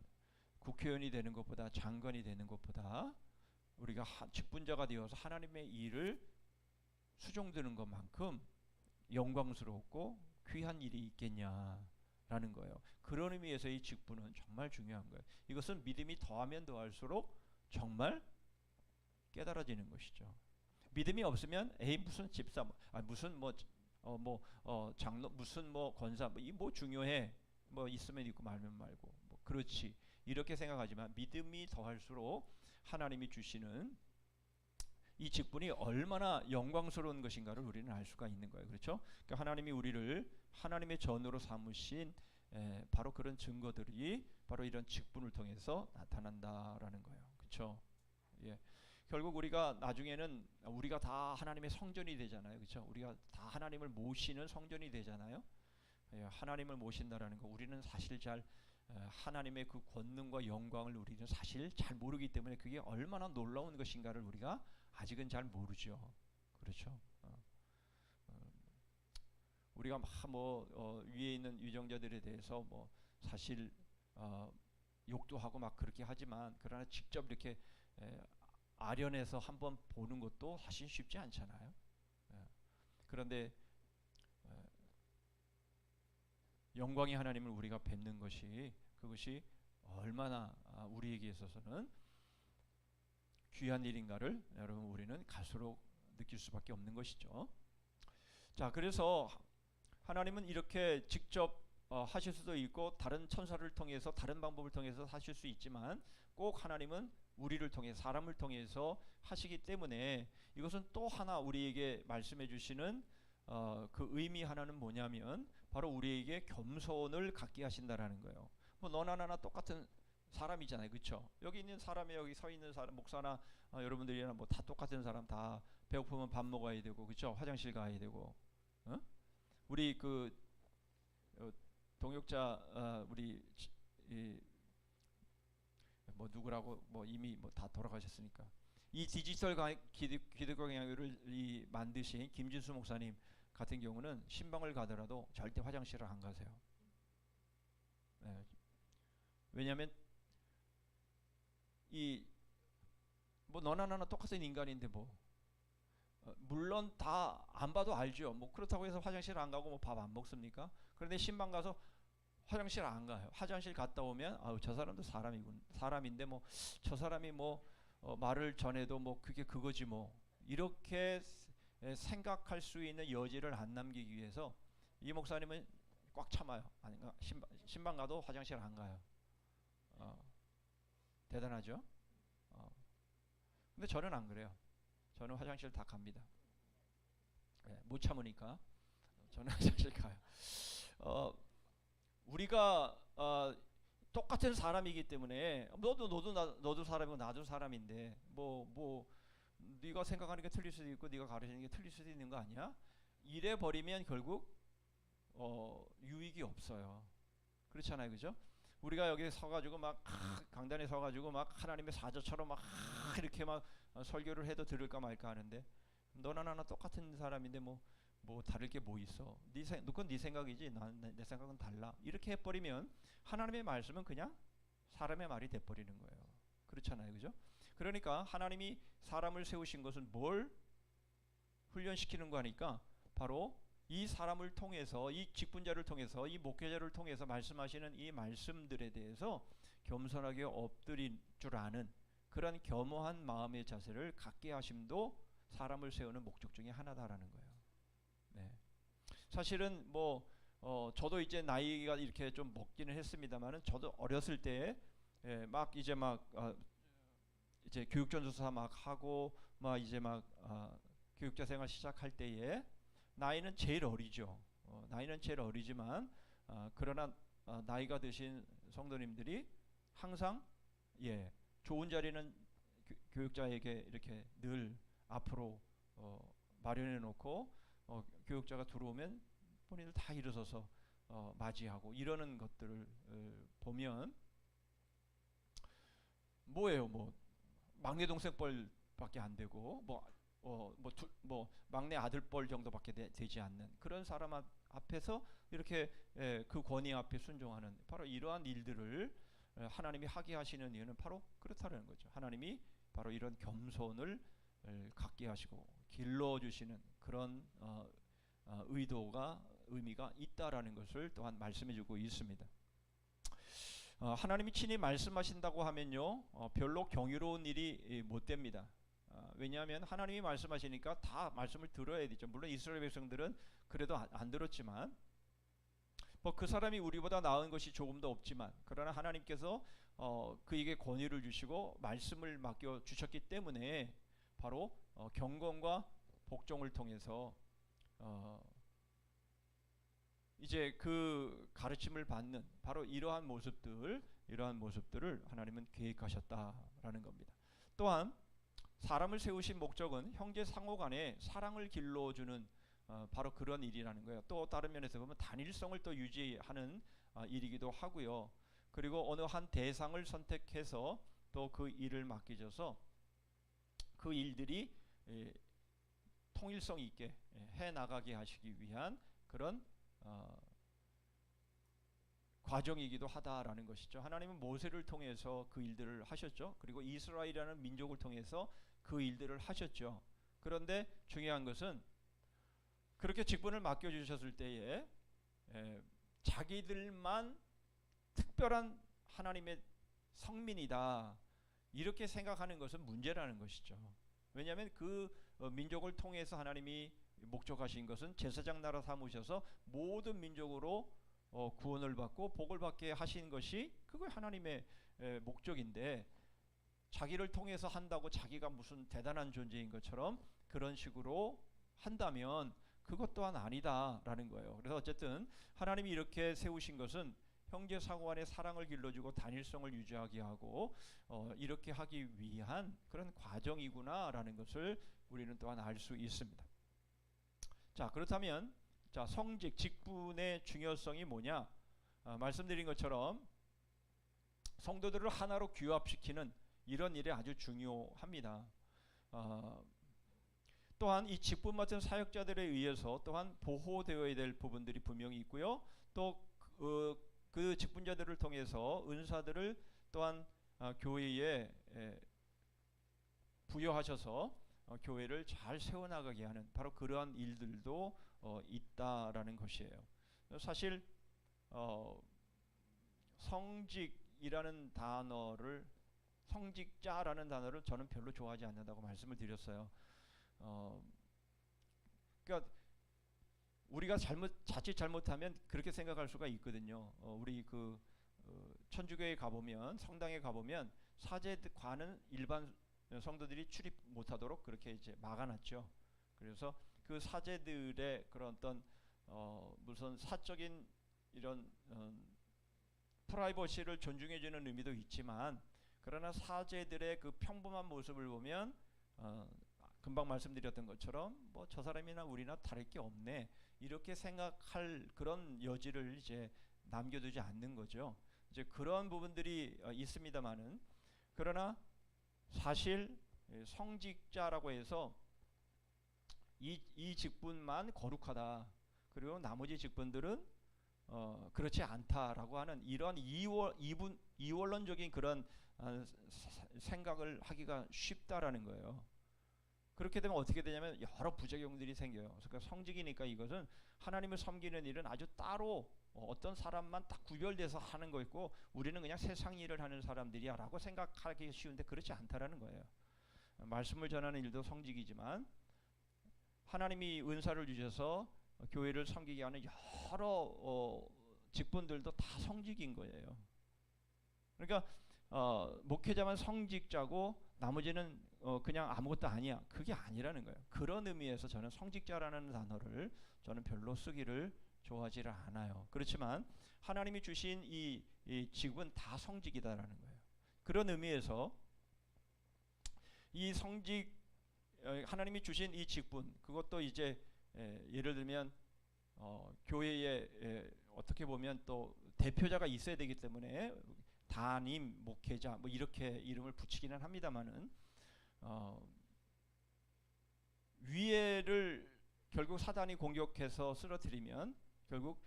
국회의원이 되는 것보다, 장관이 되는 것보다 우리가 직분자가 되어서 하나님의 일을 수종드는 것만큼 영광스럽고 귀한 일이 있겠냐라는 거예요. 그런 의미에서 이 직분은 정말 중요한 거예요. 이것은 믿음이 더하면 더할수록 정말 깨달아지는 것이죠. 믿음이 없으면 무슨 집사, 무슨 장로, 무슨 권사, 이 중요해, 있으면 있고 말면 말고, 그렇지, 이렇게 생각하지만 믿음이 더할수록 하나님이 주시는 이 직분이 얼마나 영광스러운 것인가를 우리는 알 수가 있는 거예요. 그렇죠? 그러니까 하나님이 우리를 하나님의 전으로 삼으신 바로 그런 증거들이 바로 이런 직분을 통해서 나타난다라는 거예요. 그렇죠? 예. 결국 우리가 나중에는 우리가 다 하나님의 성전이 되잖아요. 그렇죠? 우리가 다 하나님을 모시는 성전이 되잖아요. 예, 하나님을 모신다라는 거, 우리는 사실 잘 하나님의 그 권능과 영광을 우리는 사실 잘 모르기 때문에 그게 얼마나 놀라운 것인가를 우리가 아직은 잘 모르죠. 그렇죠? 어, 우리가 위에 있는 유정자들에 대해서 뭐 사실 욕도 하고 막 그렇게 하지만, 그러나 직접 이렇게 아련해서 한번 보는 것도 사실 쉽지 않잖아요. 그런데 영광의 하나님을 우리가 뵙는 것이, 그것이 얼마나 우리에게 있어서는 귀한 일인가를 여러분 우리는 갈수록 느낄 수밖에 없는 것이죠. 자, 그래서 하나님은 이렇게 직접 하실 수도 있고 다른 천사를 통해서, 다른 방법을 통해서 하실 수 있지만, 꼭 하나님은 우리를 통해, 사람을 통해서 하시기 때문에, 이것은 또 하나 우리에게 말씀해 주시는 그 의미 하나는 뭐냐면, 바로 우리에게 겸손을 갖게 하신다라는 거예요. 뭐 너나 나나 똑같은 사람이잖아요, 그렇죠? 여기 있는 사람이, 여기 서 있는 사람, 목사나 여러분들이나 뭐 다 똑같은 사람, 다 배고프면 밥 먹어야 되고, 그렇죠? 화장실 가야 되고, 우리 그 동역자 우리 뭐 누구라고 뭐 이미 뭐 다 돌아가셨으니까, 이 디지털 기독교 강의를 만드신 김진수 목사님 같은 경우는 신방을 가더라도 절대 화장실을 안 가세요. 왜냐하면 뭐 너나 나나 똑같은 인간인데 물론 다 안 봐도 알죠. 뭐 그렇다고 해서 화장실 안 가고 뭐 밥 안 먹습니까? 그런데 신방 가서 화장실 안 가요. 화장실 갔다 오면 저 사람도 사람인데 뭐 저 사람이 뭐 말을 전해도 뭐 그게 그거지 뭐, 이렇게 생각할 수 있는 여지를 안 남기기 위해서 이 목사님은 꽉 참아요. 아닌가? 신방 가도 화장실 안 가요. 대단하죠? 근데 저는 안 그래요. 저는 화장실 다 갑니다. 못 참으니까 저는 화장실 가요. 우리가 똑같은 사람이기 때문에, 너도 사람이고 나도 사람인데 뭐 네가 생각하는 게 틀릴 수도 있고 네가 가르치는 게 틀릴 수도 있는 거 아니야? 이래 버리면 결국 유익이 없어요. 그렇잖아요, 그죠? 우리가 여기 서가지고 막 강단에 서가지고 막 하나님의 사자처럼 막 이렇게 막 설교를 해도 들을까 말까 하는데, 너나 나나 똑같은 사람인데 뭐 다를 게 뭐 있어? 그건 네 생각이지, 내 생각은 달라. 이렇게 해버리면 하나님의 말씀은 그냥 사람의 말이 돼버리는 거예요. 그렇잖아요, 그죠? 그러니까 하나님이 사람을 세우신 것은 뭘 훈련시키는 거니까, 바로 이 사람을 통해서, 이 직분자를 통해서, 이 목회자를 통해서 말씀하시는 이 말씀들에 대해서 겸손하게 엎드릴 줄 아는 그런 겸허한 마음의 자세를 갖게 하심도 사람을 세우는 목적 중에 하나다라는 거예요. 네. 사실은 저도 이제 나이가 이렇게 좀 먹기는 했습니다만은, 저도 어렸을 때 이제 교육전도사 막 하고 이제 교육자 생활 시작할 때에 나이는 제일 어리죠. 나이는 제일 어리지만 그러나 나이가 드신 성도님들이 항상 좋은 자리는 교육자에게 이렇게 늘 앞으로 마련해 놓고 교육자가 들어오면 본인들 다 일어서서 맞이하고 이러는 것들을 보면, 뭐예요? 막내 동생 뻘밖에 안 되고 막내 아들 뻘 정도밖에 되지 않는 그런 사람 앞에서 이렇게 그 권위 앞에 순종하는, 바로 이러한 일들을 하나님이 하게 하시는 이유는 바로 그렇다는 거죠. 하나님이 바로 이런 겸손을 갖게 하시고 길러주시는 그런 의미가 있다라는 것을 또한 말씀해주고 있습니다. 하나님이 친히 말씀하신다고 하면요, 별로 경이로운 일이 못 됩니다. 왜냐하면 하나님이 말씀하시니까 다 말씀을 들어야 되죠. 물론 이스라엘 백성들은 그래도 안 들었지만, 그 사람이 우리보다 나은 것이 조금도 없지만, 그러나 하나님께서 그에게 권위를 주시고 말씀을 맡겨 주셨기 때문에 바로 경건과 복종을 통해서 이제 그 가르침을 받는 바로 이러한 모습들을 하나님은 계획하셨다라는 겁니다. 또한 사람을 세우신 목적은 형제 상호 간에 사랑을 길러주는 바로 그런 일이라는 거예요. 또 다른 면에서 보면 단일성을 또 유지하는 일이기도 하고요. 그리고 어느 한 대상을 선택해서 또 그 일을 맡기셔서 그 일들이 통일성 있게 해 나가게 하시기 위한 그런 과정이기도 하다라는 것이죠. 하나님은 모세를 통해서 그 일들을 하셨죠. 그리고 이스라엘이라는 민족을 통해서 그 일들을 하셨죠. 그런데 중요한 것은 그렇게 직분을 맡겨주셨을 때에 자기들만 특별한 하나님의 성민이다 이렇게 생각하는 것은 문제라는 것이죠. 왜냐하면 그 민족을 통해서 하나님이 목적하신 것은 제사장 나라 삼으셔서 모든 민족으로 구원을 받고 복을 받게 하신 것이 그거 하나님의 목적인데 자기를 통해서 한다고 자기가 무슨 대단한 존재인 것처럼 그런 식으로 한다면 그것 또한 아니다라는 거예요. 그래서 어쨌든 하나님이 이렇게 세우신 것은 형제 상호 간의 사랑을 길러주고 단일성을 유지하게 하고 이렇게 하기 위한 그런 과정이구나라는 것을 우리는 또한 알 수 있습니다. 자, 그렇다면 자, 성직, 직분의 중요성이 뭐냐? 말씀드린 것처럼 성도들을 하나로 규합시키는 이런 일이 아주 중요합니다. 또한 이 직분 맡은 사역자들에 의해서 또한 보호되어야 될 부분들이 분명히 있고요. 또 그 직분자들을 통해서 은사들을 또한 교회에 부여하셔서 교회를 잘 세워나가게 하는 바로 그러한 일들도 있다라는 것이에요. 사실 성직이라는 단어를 성직자라는 단어를 저는 별로 좋아하지 않는다고 말씀을 드렸어요. 그러니까 우리가 자칫 잘못하면 그렇게 생각할 수가 있거든요. 우리 천주교에 가보면 성당에 가보면 사제관은 일반 성도들이 출입 못하도록 그렇게 이제 막아놨죠. 그래서 그 사제들의 그런 어떤 무슨 사적인 이런 프라이버시를 존중해주는 의미도 있지만 그러나 사제들의 그 평범한 모습을 보면 금방 말씀드렸던 것처럼 뭐 저 사람이나 우리나 다를 게 없네 이렇게 생각할 그런 여지를 이제 남겨두지 않는 거죠. 이제 그런 부분들이 있습니다만은 그러나 사실 성직자라고 해서 이 직분만 거룩하다 그리고 나머지 직분들은 그렇지 않다라고 하는 이런 이원론적인 그런 생각을 하기가 쉽다라는 거예요. 그렇게 되면 어떻게 되냐면 여러 부작용들이 생겨요. 그러니까 성직이니까 이것은 하나님을 섬기는 일은 아주 따로 어떤 사람만 딱 구별돼서 하는 거 있고 우리는 그냥 세상 일을 하는 사람들이야 라고 생각하기 쉬운데 그렇지 않다라는 거예요. 말씀을 전하는 일도 성직이지만 하나님이 은사를 주셔서 교회를 섬기게 하는 여러 직분들도 다 성직인 거예요. 그러니까 목회자만 성직자고 나머지는 그냥 아무것도 아니야. 그게 아니라는 거예요. 그런 의미에서 저는 성직자라는 단어를 저는 별로 쓰기를 좋아하지를 않아요. 그렇지만 하나님이 주신 이 직분 다 성직이다라는 거예요. 그런 의미에서 이 성직 하나님이 주신 이 직분 그것도 이제 예를 들면 교회에 어떻게 보면 또 대표자가 있어야 되기 때문에 담임 목회자 뭐 이렇게 이름을 붙이기는 합니다만은 위에를 결국 사단이 공격해서 쓰러뜨리면 결국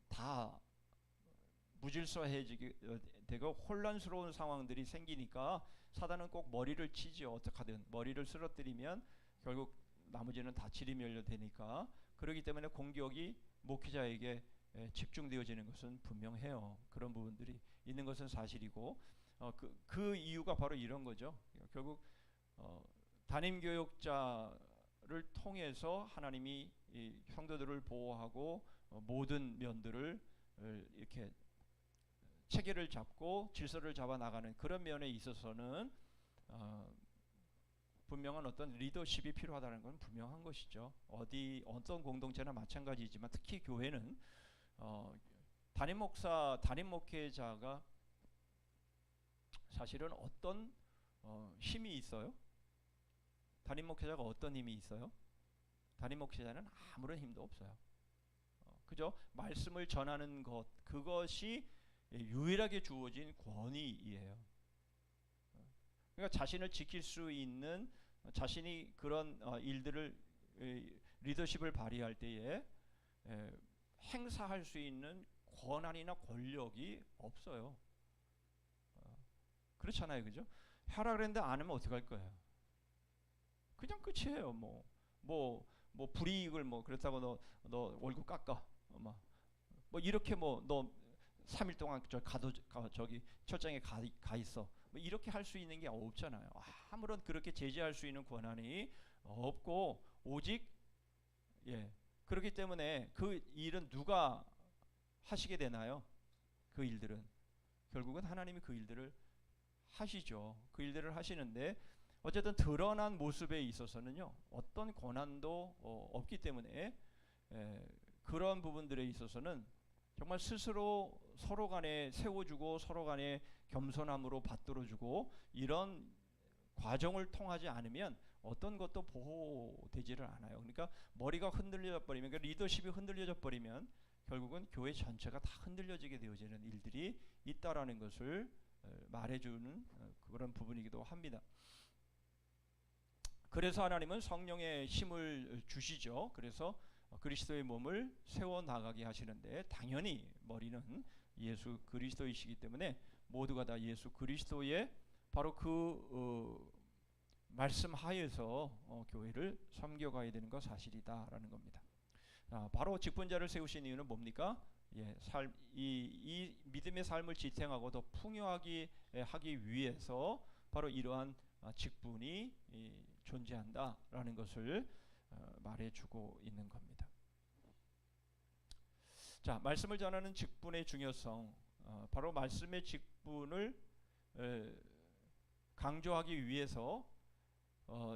다 무질서해지게 되고 혼란스러운 상황들이 생기니까 사단은 꼭 머리를 치죠. 어떻게든 머리를 쓰러뜨리면 결국 나머지는 다 지리멸려 되니까 그렇기 때문에 공격이 목회자에게 집중되어지는 것은 분명해요. 그런 부분들이 있는 것은 사실이고 그 이유가 바로 이런 거죠. 결국 담임 교육자를 통해서 하나님이 이 성도들을 보호하고 모든 면들을 이렇게 체계를 잡고 질서를 잡아 나가는 그런 면에 있어서는 분명한 어떤 리더십이 필요하다는 건 분명한 것이죠. 어떤 공동체나 마찬가지지만 특히 교회는 담임 목사, 담임 목회자가 사실은 어떤 힘이 있어요? 담임 목회자가 어떤 힘이 있어요? 담임 목회자는 아무런 힘도 없어요. 그죠? 말씀을 전하는 것 그것이 유일하게 주어진 권위이에요. 그러니까 자신을 지킬 수 있는 자신이 그런 일들을 리더십을 발휘할 때에 행사할 수 있는 권한이나 권력이 없어요. 그렇잖아요, 그죠? 하라 그랬는데 안 하면 어떡할 거예요? 그냥 끝이에요. 뭐 불이익을 뭐 그렇다고 너 월급 깎아, 뭐 이렇게 너 3일 동안 저기 철장에 가 있어. 뭐 이렇게 할 수 있는 게 없잖아요. 아무런 그렇게 제재할 수 있는 권한이 없고 오직 그렇기 때문에 그 일은 누가 하시게 되나요? 그 일들은 결국은 하나님이 그 일들을 하시죠. 그 일들을 하시는데 어쨌든 드러난 모습에 있어서는요 어떤 권한도 없기 때문에 그런 부분들에 있어서는 정말 스스로 서로 간에 세워주고 서로 간에 겸손함으로 받들어주고 이런 과정을 통하지 않으면 어떤 것도 보호되지를 않아요. 그러니까 머리가 흔들려 버리면, 그러니까 리더십이 흔들려져 버리면 결국은 교회 전체가 다 흔들려지게 되어지는 일들이 있다라는 것을 말해주는 그런 부분이기도 합니다. 그래서 하나님은 성령의 힘을 주시죠. 그래서 그리스도의 몸을 세워나가게 하시는데 당연히 머리는 예수 그리스도이시기 때문에 모두가 다 예수 그리스도의 바로 그 말씀 하에서 교회를 섬겨가야 되는 거 사실이다라는 겁니다. 바로 직분자를 세우신 이유는 뭡니까? 이 믿음의 삶을 지탱하고 더 풍요하게 하기 위해서 바로 이러한 직분이 존재한다라는 것을 말해주고 있는 겁니다. 자, 말씀을 전하는 직분의 중요성, 바로 말씀의 직분을 강조하기 위해서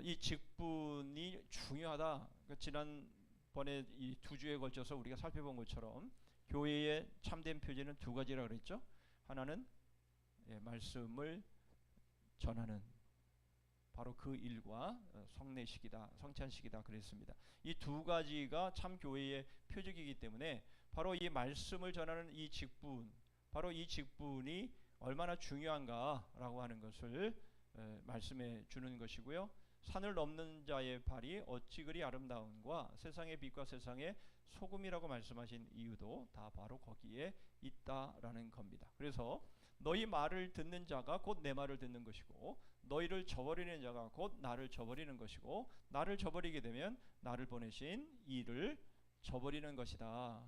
이 직분이 중요하다. 지난번에 이 2주에 걸쳐서 우리가 살펴본 것처럼 교회의 참된 표지는 두 가지라 그랬죠. 하나는 말씀을 전하는 바로 그 일과 성례식이다, 성찬식이다 그랬습니다. 이 두 가지가 참 교회의 표적이기 때문에 바로 이 말씀을 전하는 이 직분, 바로 이 직분이 얼마나 중요한가라고 하는 것을 말씀해 주는 것이고요. 산을 넘는 자의 발이 어찌 그리 아름다운가, 세상의 빛과 세상의 소금이라고 말씀하신 이유도 다 바로 거기에 있다라는 겁니다. 그래서 너희 말을 듣는 자가 곧 내 말을 듣는 것이고 너희를 저버리는 자가 곧 나를 저버리는 것이고 나를 저버리게 되면 나를 보내신 이를 저버리는 것이다.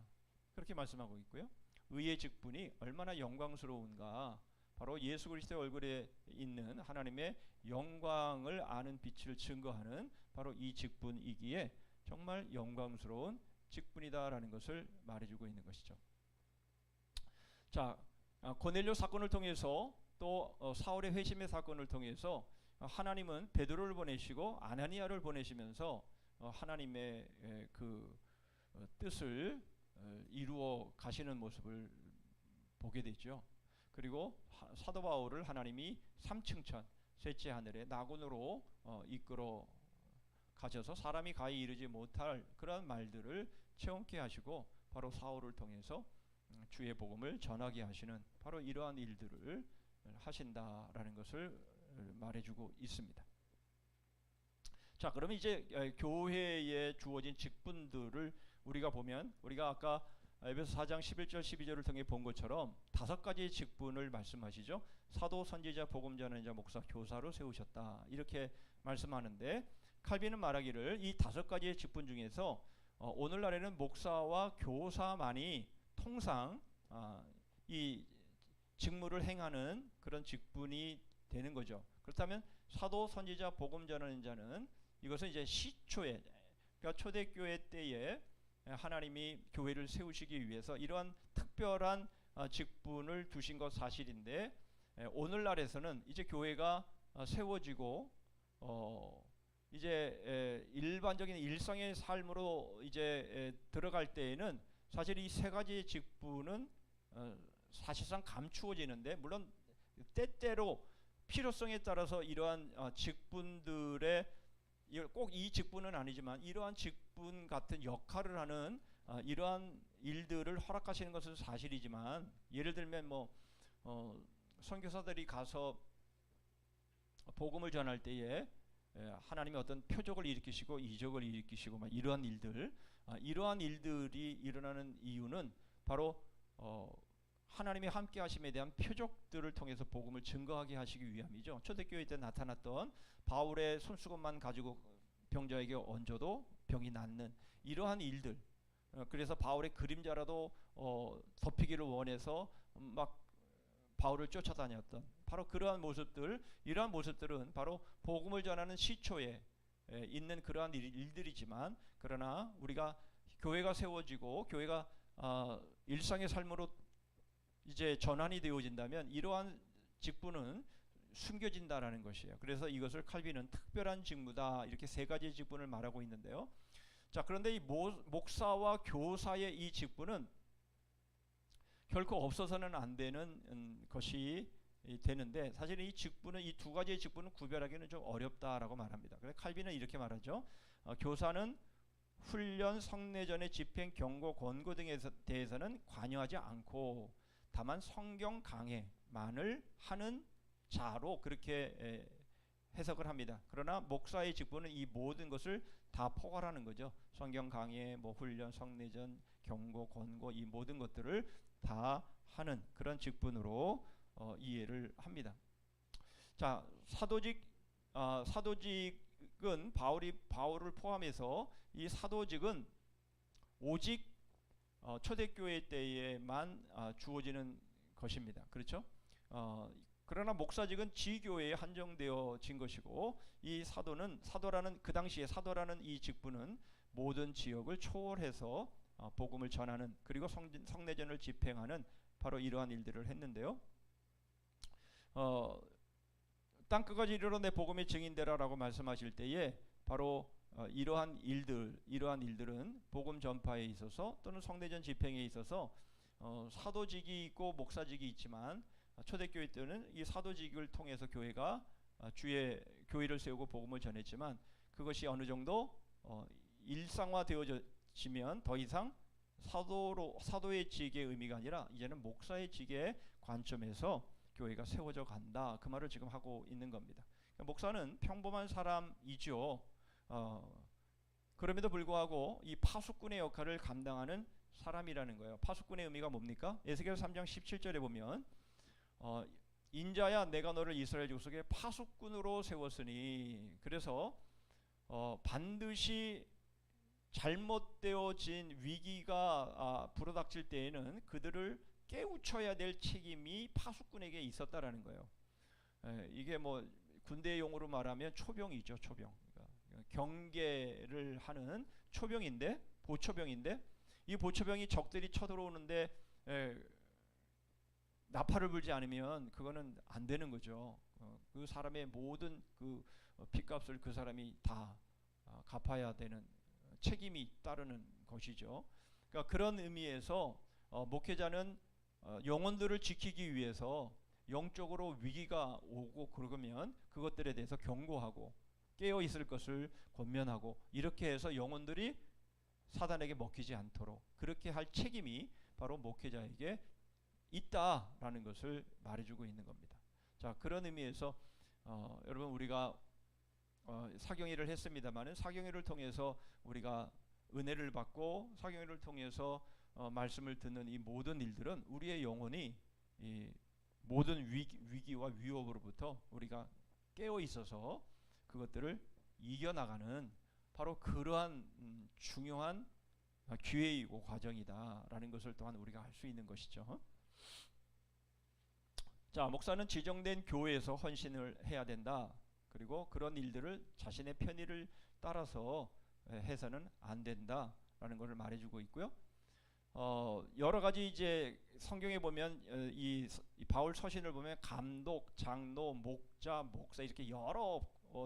그렇게 말씀하고 있고요. 의의 직분이 얼마나 영광스러운가, 바로 예수 그리스도의 얼굴에 있는 하나님의 영광을 아는 빛을 증거하는 바로 이 직분이기에 정말 영광스러운 직분이다라는 것을 말해주고 있는 것이죠. 자, 고넬료 사건을 통해서 또 사울의 회심의 사건을 통해서 하나님은 베드로를 보내시고 아나니아를 보내시면서 하나님의 그 뜻을 이루어 가시는 모습을 보게 되죠. 그리고 사도 바울을 하나님이 3층천 셋째 하늘의 나군으로 이끌어 가셔서 사람이 가히 이르지 못할 그런 말들을 체험케 하시고 바로 사울을 통해서 주의 복음을 전하게 하시는 바로 이러한 일들을 하신다라는 것을 말해주고 있습니다. 자, 그러면 이제 교회에 주어진 직분들을 우리가 보면, 우리가 아까 에베소 4장 11절 12절을 통해 본 것처럼 5가지의 직분을 말씀하시죠. 사도, 선지자, 복음 전하자, 목사, 교사로 세우셨다 이렇게 말씀하는데, 칼빈은 말하기를 이 5가지의 직분 중에서 오늘날에는 목사와 교사만이 통상 이 직무를 행하는 그런 직분이 되는 거죠. 그렇다면 사도, 선지자, 복음 전하는 자는 이것은 이제 시초에, 그러니까 초대교회 때에 하나님이 교회를 세우시기 위해서 이러한 특별한 직분을 두신 것 사실인데, 오늘날에서는 이제 교회가 세워지고 이제 일반적인 일상의 삶으로 이제 들어갈 때에는 사실 이 3가지의 직분은 사실상 감추어지는데, 물론 때때로 필요성에 따라서 이러한 직분들의 꼭 이 직분은 아니지만 이러한 직분 같은 역할을 하는 이러한 일들을 허락하시는 것은 사실이지만, 예를 들면 선교사들이 가서 복음을 전할 때에 하나님이 어떤 표적을 일으키시고 이적을 일으키시고 막 이러한 일들, 이러한 일들이 일어나는 이유는 바로 하나님이 함께 하심에 대한 표적들을 통해서 복음을 증거하게 하시기 위함이죠. 초대교회 때 나타났던 바울의 손수건만 가지고 병자에게 얹어도 병이 낫는 이러한 일들, 그래서 바울의 그림자라도 덮이기를 원해서 막 바울을 쫓아다녔던 바로 그러한 모습들, 이러한 모습들은 바로 복음을 전하는 시초에 있는 그러한 일들이지만, 그러나 우리가 교회가 세워지고 교회가 일상의 삶으로 이제 전환이 되어진다면 이러한 직분은 숨겨진다라는 것이에요. 그래서 이것을 칼빈은 특별한 직무다, 이렇게 세 가지 직분을 말하고 있는데요. 자, 그런데 이 목사와 교사의 이 직분은 결코 없어서는 안 되는 것이 되는데, 사실 이 직분은, 이 두 가지의 직분은 구별하기는 좀 어렵다라고 말합니다. 그래서 칼빈은 이렇게 말하죠. 교사는 훈련, 성례전의 집행, 경고, 권고 등에 대해서는 관여하지 않고 다만 성경 강해만을 하는 자로 그렇게 해석을 합니다. 그러나 목사의 직분은 이 모든 것을 다 포괄하는 거죠. 성경 강해, 뭐 훈련, 성례전, 경고, 권고, 이 모든 것들을 다 하는 그런 직분으로 이해를 합니다. 자, 사도직은 바울을 포함해서 이 사도직은 오직 초대교회 때에만 주어지는 것입니다. 그렇죠? 그러나 목사직은 지교회에 한정되어진 것이고, 이 사도라는 그 당시에 사도라는 이 직분은 모든 지역을 초월해서 복음을 전하는, 그리고 성례전을 집행하는 바로 이러한 일들을 했는데요. 땅끝까지 이르러 내 복음의 증인되라라고 말씀하실 때에 바로 이러한 일들은 복음 전파에 있어서 또는 성례전 집행에 있어서 사도직이 있고 목사직이 있지만, 초대교회 때는 이 사도직을 통해서 교회가 주의 교회를 세우고 복음을 전했지만, 그것이 어느 정도 일상화되어지면 더 이상 사도의 직의 의미가 아니라 이제는 목사의 직의 관점에서 교회가 세워져 간다, 그 말을 지금 하고 있는 겁니다. 그러니까 목사는 평범한 사람이죠. 그럼에도 불구하고 이 파수꾼의 역할을 감당하는 사람이라는 거예요. 파수꾼의 의미가 뭡니까? 에스겔 3장 17절에 보면 인자야 내가 너를 이스라엘 족속의 파수꾼으로 세웠으니, 그래서 반드시 잘못되어진 위기가 불어닥칠 때에는 그들을 깨우쳐야 될 책임이 파수꾼에게 있었다라는 거예요. 이게 뭐 군대 용어로 말하면 초병이죠, 초병. 그러니까 경계를 하는 초병인데, 보초병인데, 이 보초병이 적들이 쳐들어오는데 나팔을 불지 않으면 그거는 안 되는 거죠. 그 사람의 모든 그 핏값을 그 사람이 다 갚아야 되는 책임이 따르는 것이죠. 그러니까 그런 의미에서 목회자는 영혼들을 지키기 위해서 영적으로 위기가 오고 그러면 그것들에 대해서 경고하고 깨어 있을 것을 권면하고, 이렇게 해서 영혼들이 사단에게 먹히지 않도록 그렇게 할 책임이 바로 목회자에게 있다라는 것을 말해주고 있는 겁니다. 자, 그런 의미에서 여러분, 우리가 사경회를 했습니다마는 사경회를 통해서 우리가 은혜를 받고 사경회를 통해서 말씀을 듣는 이 모든 일들은 우리의 영혼이 이 모든 위기와 위협으로부터 우리가 깨어 있어서 그것들을 이겨나가는 바로 그러한 중요한 기회이고 과정이다라는 것을 또한 우리가 알 수 있는 것이죠. 자, 목사는 지정된 교회에서 헌신을 해야 된다. 그리고 그런 일들을 자신의 편의를 따라서 해서는 안 된다라는 것을 말해주고 있고요. 여러 가지 이제 성경에 보면 이 바울 서신을 보면 감독, 장로, 목자, 목사 이렇게 여러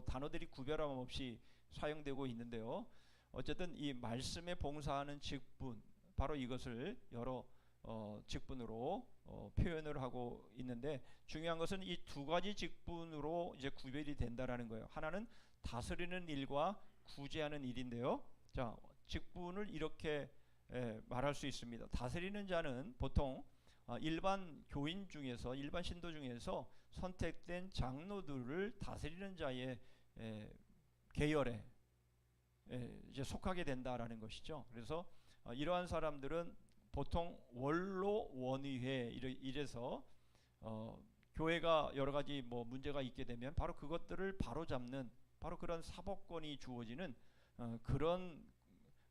단어들이 구별함 없이 사용되고 있는데요. 어쨌든 이 말씀에 봉사하는 직분, 바로 이것을 여러 직분으로 표현을 하고 있는데, 중요한 것은 이 두 가지 직분으로 이제 구별이 된다라는 거예요. 하나는 다스리는 일과 구제하는 일인데요. 자, 직분을 이렇게 말할 수 있습니다. 다스리는 자는 보통 일반 교인 중에서, 일반 신도 중에서 선택된 장로들을 다스리는 자의 계열에 이제 속하게 된다라는 것이죠. 그래서 이러한 사람들은 보통 원로 원의회 이래서 교회가 여러 가지 뭐 문제가 있게 되면 바로 그것들을 바로잡는 바로 그런 사법권이 주어지는 그런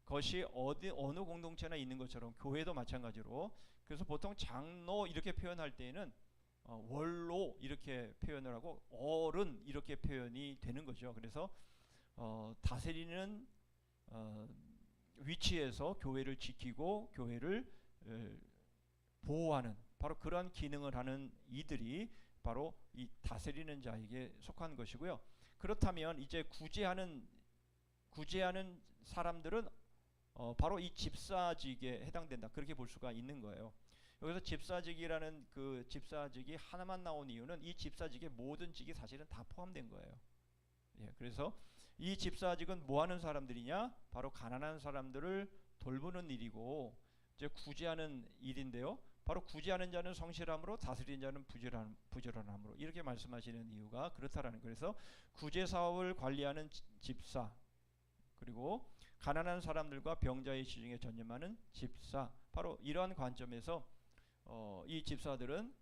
것이 어느 공동체나 있는 것처럼 교회도 마찬가지로, 그래서 보통 장로 이렇게 표현할 때에는 원로 이렇게 표현을 하고 어른 이렇게 표현이 되는 거죠. 그래서 다스리는 위치에서 교회를 지키고 교회를 보호하는 바로 그러한 기능을 하는 이들이 바로 이 다스리는 자에게 속한 것이고요. 그렇다면 이제 구제하는 사람들은 바로 이 집사직에 해당된다, 그렇게 볼 수가 있는 거예요. 여기서 집사직이라는 그 집사직이 하나만 나온 이유는 이 집사직의 모든 직이 사실은 다 포함된 거예요. 예, 그래서 이 집사직은 뭐 하는 사람들이냐? 바로 가난한 사람들을 돌보는 일이고 이제 구제하는 일인데요. 바로 구제하는 자는 성실함으로 다스리는 자는 부지런함으로 이렇게 말씀하시는 이유가 그렇다라는 거예요. 그래서 구제 사업을 관리하는 집사, 그리고 가난한 사람들과 병자의 시중에 전념하는 집사, 바로 이러한 관점에서 이 집사들은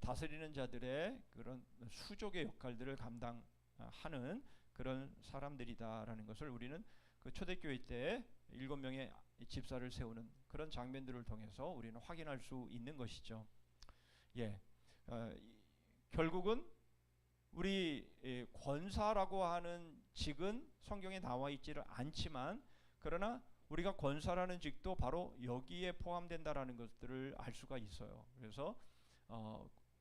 다스리는 자들의 그런 수족의 역할들을 감당하는 그런 사람들이다라는 것을 우리는 그 초대교회 때 7명의 집사를 세우는 그런 장면들을 통해서 우리는 확인할 수 있는 것이죠. 예, 결국은 우리 권사라고 하는 직은 성경에 나와 있지를 않지만, 그러나 우리가 권사라는 직도 바로 여기에 포함된다라는 것들을 알 수가 있어요. 그래서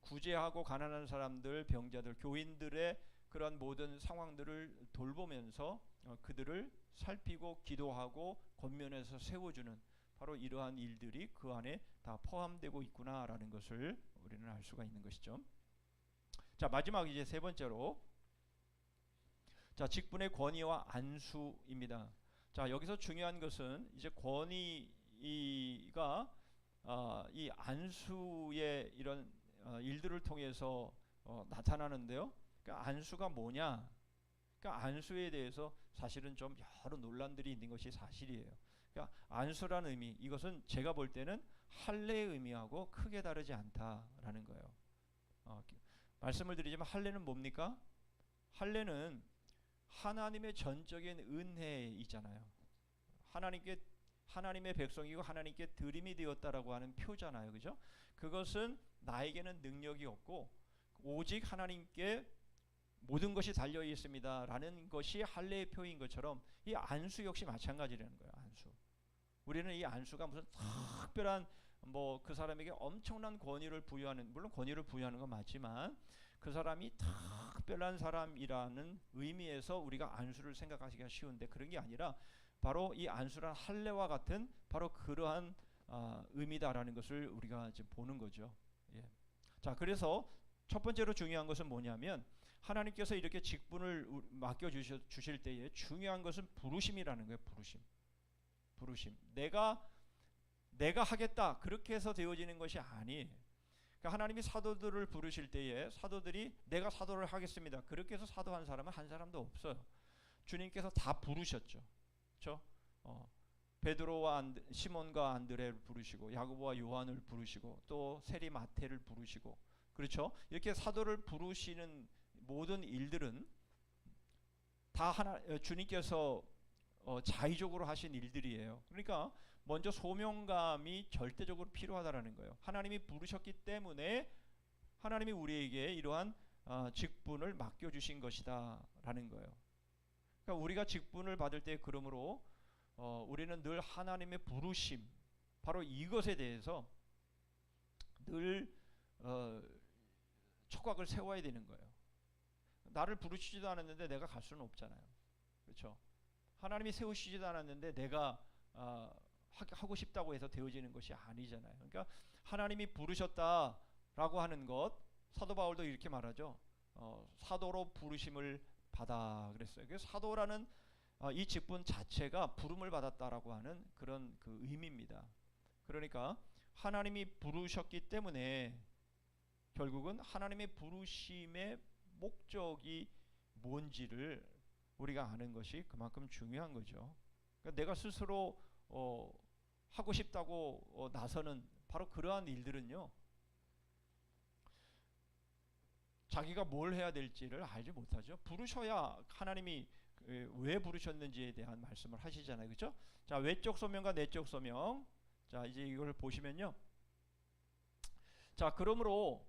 구제하고 가난한 사람들, 병자들, 교인들의 그런 모든 상황들을 돌보면서 그들을 살피고 기도하고 권면해서 세워주는 바로 이러한 일들이 그 안에 다 포함되고 있구나라는 것을 우리는 알 수가 있는 것이죠. 자, 마지막 이제 세 번째로, 자, 직분의 권위와 안수입니다. 자, 여기서 중요한 것은 이제 권위가 이 안수의 이런 일들을 통해서 나타나는데요. 그러니까 안수가 뭐냐? 그러니까 안수에 대해서 사실은 좀 여러 논란들이 있는 것이 사실이에요. 그러니까 안수라는 의미, 이것은 제가 볼 때는 할례의 의미하고 크게 다르지 않다라는 거예요. 말씀을 드리지만 할례는 뭡니까? 할례는 하나님의 전적인 은혜이잖아요. 하나님의 백성이고 하나님께 드림이 되었다라고 하는 표잖아요, 그죠? 그것은 나에게는 능력이 없고 오직 하나님께 모든 것이 달려 있습니다라는 것이 할례의 표인 것처럼 이 안수 역시 마찬가지라는 거예요. 안수. 우리는 이 안수가 무슨 특별한 뭐 그 사람에게 엄청난 권위를 부여하는, 물론 권위를 부여하는 건 맞지만 그 사람이 특별한 사람이라는 의미에서 우리가 안수를 생각하기가 쉬운데 그런 게 아니라 바로 이 안수란 할례와 같은 바로 그러한 의미다라는 것을 우리가 지금 보는 거죠. 예. 자, 그래서 첫 번째로 중요한 것은 뭐냐면 하나님께서 이렇게 직분을 맡겨 주실 때에 중요한 것은 부르심이라는 거예요. 부르심. 내가 하겠다 그렇게 해서 되어지는 것이 아니에요. 그러니까 하나님이 사도들을 부르실 때에 사도들이 내가 사도를 하겠습니다 그렇게 해서 사도한 사람은 한 사람도 없어요. 주님께서 다 부르셨죠. 그렇죠? 베드로와 시몬과 안드레를 부르시고 야고보와 요한을 부르시고 또 세리 마태를 부르시고, 그렇죠? 이렇게 사도를 부르시는 모든 일들은 다 주님께서 자의적으로 하신 일들이에요. 그러니까 먼저 소명감이 절대적으로 필요하다라는 거예요. 하나님이 부르셨기 때문에 하나님이 우리에게 이러한 직분을 맡겨주신 것이다라는 거예요. 그러니까 우리가 직분을 받을 때 그러므로 우리는 늘 하나님의 부르심, 바로 이것에 대해서 늘 촉각을 세워야 되는 거예요. 나를 부르시지도 않았는데 내가 갈 수는 없잖아요. 그렇죠? 하나님이 세우시지도 않았는데 내가 하고 싶다고 해서 되어지는 것이 아니잖아요. 그러니까 하나님이 부르셨다라고 하는 것, 사도 바울도 이렇게 말하죠. 사도로 부르심을 받아 그랬어요. 그래서 사도라는 이 직분 자체가 부름을 받았다라고 하는 그런 그 의미입니다. 그러니까 하나님이 부르셨기 때문에 결국은 하나님의 부르심의 목적이 뭔지를 우리가 아는 것이 그만큼 중요한 거죠. 그러니까 내가 스스로 하고 싶다고 나서는 바로 그러한 일들은요, 자기가 뭘 해야 될지를 알지 못하죠. 부르셔야 하나님이 왜 부르셨는지에 대한 말씀을 하시잖아요. 그렇죠? 자, 외적 소명과 내적 소명. 자, 이제 이걸 보시면요. 자, 그러므로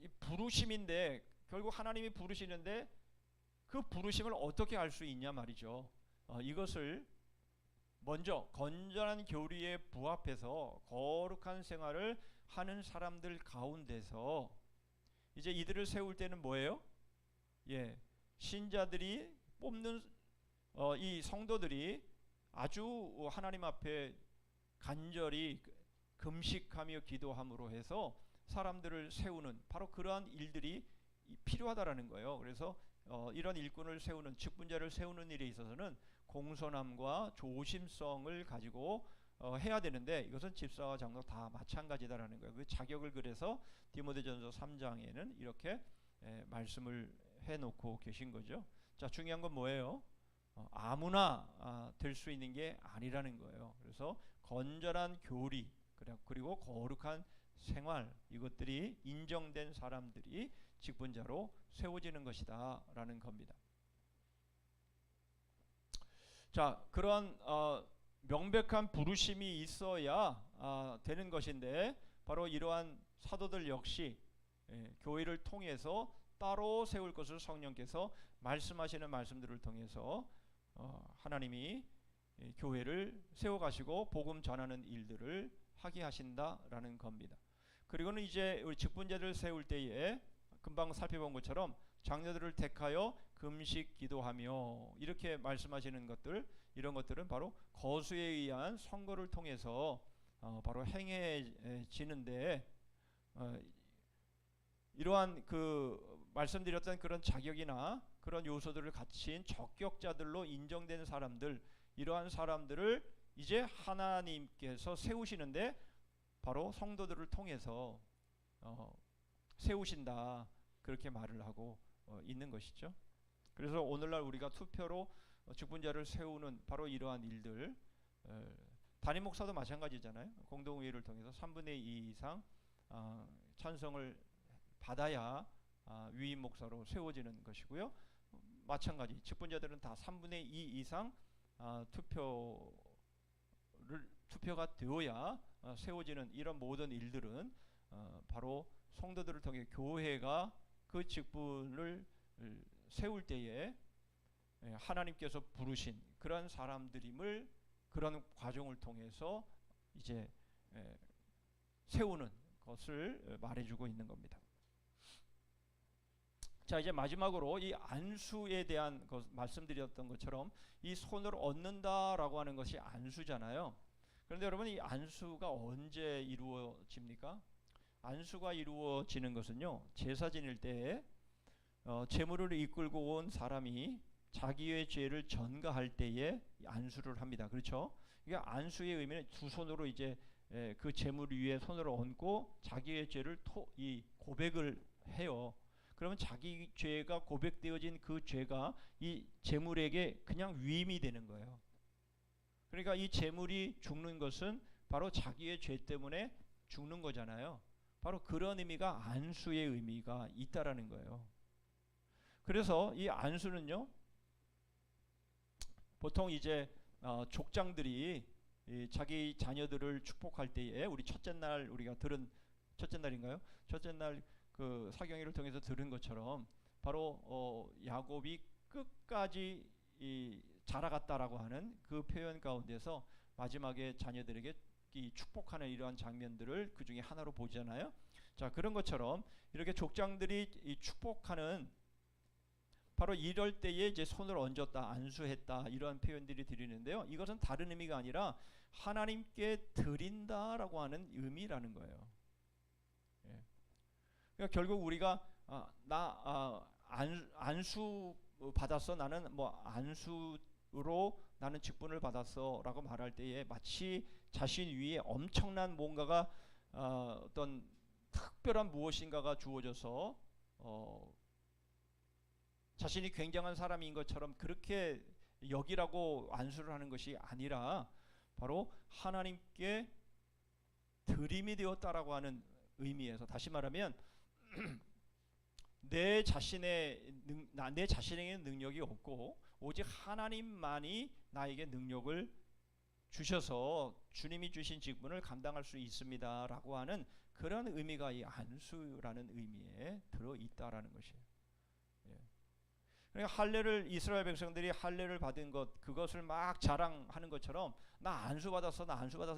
이 부르심인데 결국 하나님이 부르시는데 그 부르심을 어떻게 알 수 있냐 말이죠. 이것을 먼저 건전한 교리에 부합해서 거룩한 생활을 하는 사람들 가운데서 이제 이들을 세울 때는 뭐예요? 예, 신자들이 뽑는 이 성도들이 아주 하나님 앞에 간절히 금식하며 기도함으로 해서 사람들을 세우는 바로 그러한 일들이 필요하다라는 거예요. 그래서 이런 일꾼을 세우는 직분자를 세우는 일에 있어서는 공손함과 조심성을 가지고 해야 되는데 이것은 집사와 장로 다 마찬가지다라는 거예요. 그 자격을 그래서 디모데전서 3장에는 이렇게 말씀을 해놓고 계신 거죠. 자, 중요한 건 뭐예요? 아무나 될 수 있는 게 아니라는 거예요. 그래서 건전한 교리 그리고 거룩한 생활, 이것들이 인정된 사람들이 직분자로 세워지는 것이다 라는 겁니다. 자, 그런 명백한 부르심이 있어야 되는 것인데 바로 이러한 사도들 역시 교회를 통해서 따로 세울 것을 성령께서 말씀하시는 말씀들을 통해서 하나님이 교회를 세워가시고 복음 전하는 일들을 하게 하신다라는 겁니다. 그리고는 이제 우리 직분자들을 세울 때에 금방 살펴본 것처럼 장녀들을 택하여 금식 기도하며 이렇게 말씀하시는 것들, 이런 것들은 바로 거수에 의한 선거를 통해서 바로 행해지는데 이러한 그 말씀드렸던 그런 자격이나 그런 요소들을 갖춘 적격자들로 인정된 사람들, 이러한 사람들을 이제 하나님께서 세우시는데 바로 성도들을 통해서 세우신다, 그렇게 말을 하고 있는 것이죠. 그래서 오늘날 우리가 투표로 직분자를 세우는 바로 이러한 일들, 담임 목사도 마찬가지잖아요. 공동회의를 통해서 3분의 2 이상 찬성을 받아야 위임 목사로 세워지는 것이고요. 마찬가지 직분자들은 다 3분의 2 이상 투표가 되어야 세워지는 이런 모든 일들은 바로 성도들을 통해 교회가 그 직분을 세울 때에 하나님께서 부르신 그런 사람들임을 그런 과정을 통해서 이제 세우는 것을 말해주고 있는 겁니다. 자, 이제 마지막으로 이 안수에 대한 것 말씀드렸던 것처럼 이 손을 얻는다라고 하는 것이 안수잖아요. 그런데 여러분, 이 안수가 언제 이루어집니까? 안수가 이루어지는 것은요, 제사 지낼 때에 제물을 이끌고 온 사람이 자기의 죄를 전가할 때에 안수를 합니다. 그렇죠? 그러니까 안수의 의미는 두 손으로 이제 그 제물 위에 손을 얹고 자기의 죄를 이 고백을 해요. 그러면 자기 죄가 고백되어진 그 죄가 이 제물에게 그냥 위임이 되는 거예요. 그러니까 이 제물이 죽는 것은 바로 자기의 죄 때문에 죽는 거잖아요. 바로 그런 의미가 안수의 의미가 있다라는 거예요. 그래서 이 안수는요, 보통 이제 족장들이 자기 자녀들을 축복할 때에 우리 첫째 날 우리가 들은 첫째 날인가요? 첫째 날 그 사경회를 통해서 들은 것처럼 바로 야곱이 끝까지 자라갔다라고 하는 그 표현 가운데서 마지막에 자녀들에게 이 축복하는 이러한 장면들을 그 중에 하나로 보잖아요. 자, 그런 것처럼 이렇게 족장들이 이 축복하는 바로 이럴 때에 이제 손을 얹었다, 안수했다, 이러한 표현들이 드리는데요. 이것은 다른 의미가 아니라 하나님께 드린다라고 하는 의미라는 거예요. 예. 그러니까 결국 우리가 안수 받았어, 나는 뭐 안수로 나는 직분을 받았어라고 말할 때에 마치 자신 위에 엄청난 뭔가가 어떤 특별한 무엇인가가 주어져서 자신이 굉장한 사람인 것처럼 그렇게 여기라고 안수를 하는 것이 아니라 바로 하나님께 드림이 되었다라고 하는 의미에서, 다시 말하면 내 자신에게 능력이 없고 오직 하나님만이 나에게 능력을 주셔서 주님이 주신 직분을 감당할 수 있습니다라고 하는 그런 의미가 이 안수라는 의미에 들어 있다라는 것이에요. 그러니까 할례를, 이스라엘 백성들이 할례를 받은 것, 그것을 막 자랑하는 것처럼 나 안수 받았어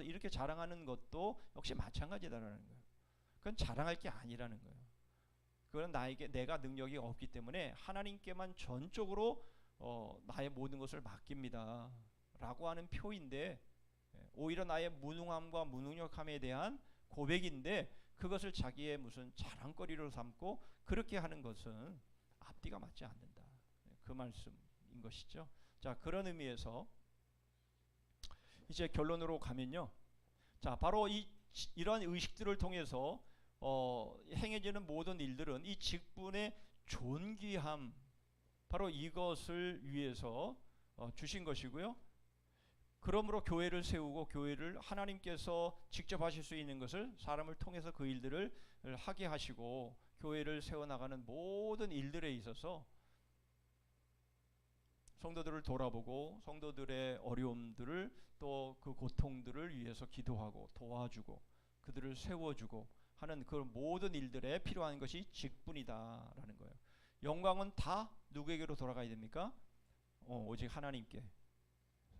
이렇게 자랑하는 것도 역시 마찬가지다라는 거예요. 그건 자랑할 게 아니라는 거예요. 그건 내가 능력이 없기 때문에 하나님께만 전적으로 나의 모든 것을 맡깁니다 라고 하는 표인데, 오히려 나의 무능함과 무능력함에 대한 고백인데, 그것을 자기의 무슨 자랑거리로 삼고 그렇게 하는 것은 앞뒤가 맞지 않는다, 그 말씀인 것이죠. 자, 그런 의미에서 이제 결론으로 가면요, 자, 바로 이러한 의식들을 통해서 행해지는 모든 일들은 이 직분의 존귀함, 바로 이것을 위해서 주신 것이고요. 그러므로 교회를 세우고 교회를 하나님께서 직접 하실 수 있는 것을 사람을 통해서 그 일들을 하게 하시고, 교회를 세워나가는 모든 일들에 있어서 성도들을 돌아보고 성도들의 어려움들을, 또 그 고통들을 위해서 기도하고 도와주고 그들을 세워주고 하는 그 모든 일들에 필요한 것이 직분이다라는 거예요. 영광은 다 누구에게로 돌아가야 됩니까? 오직 하나님께.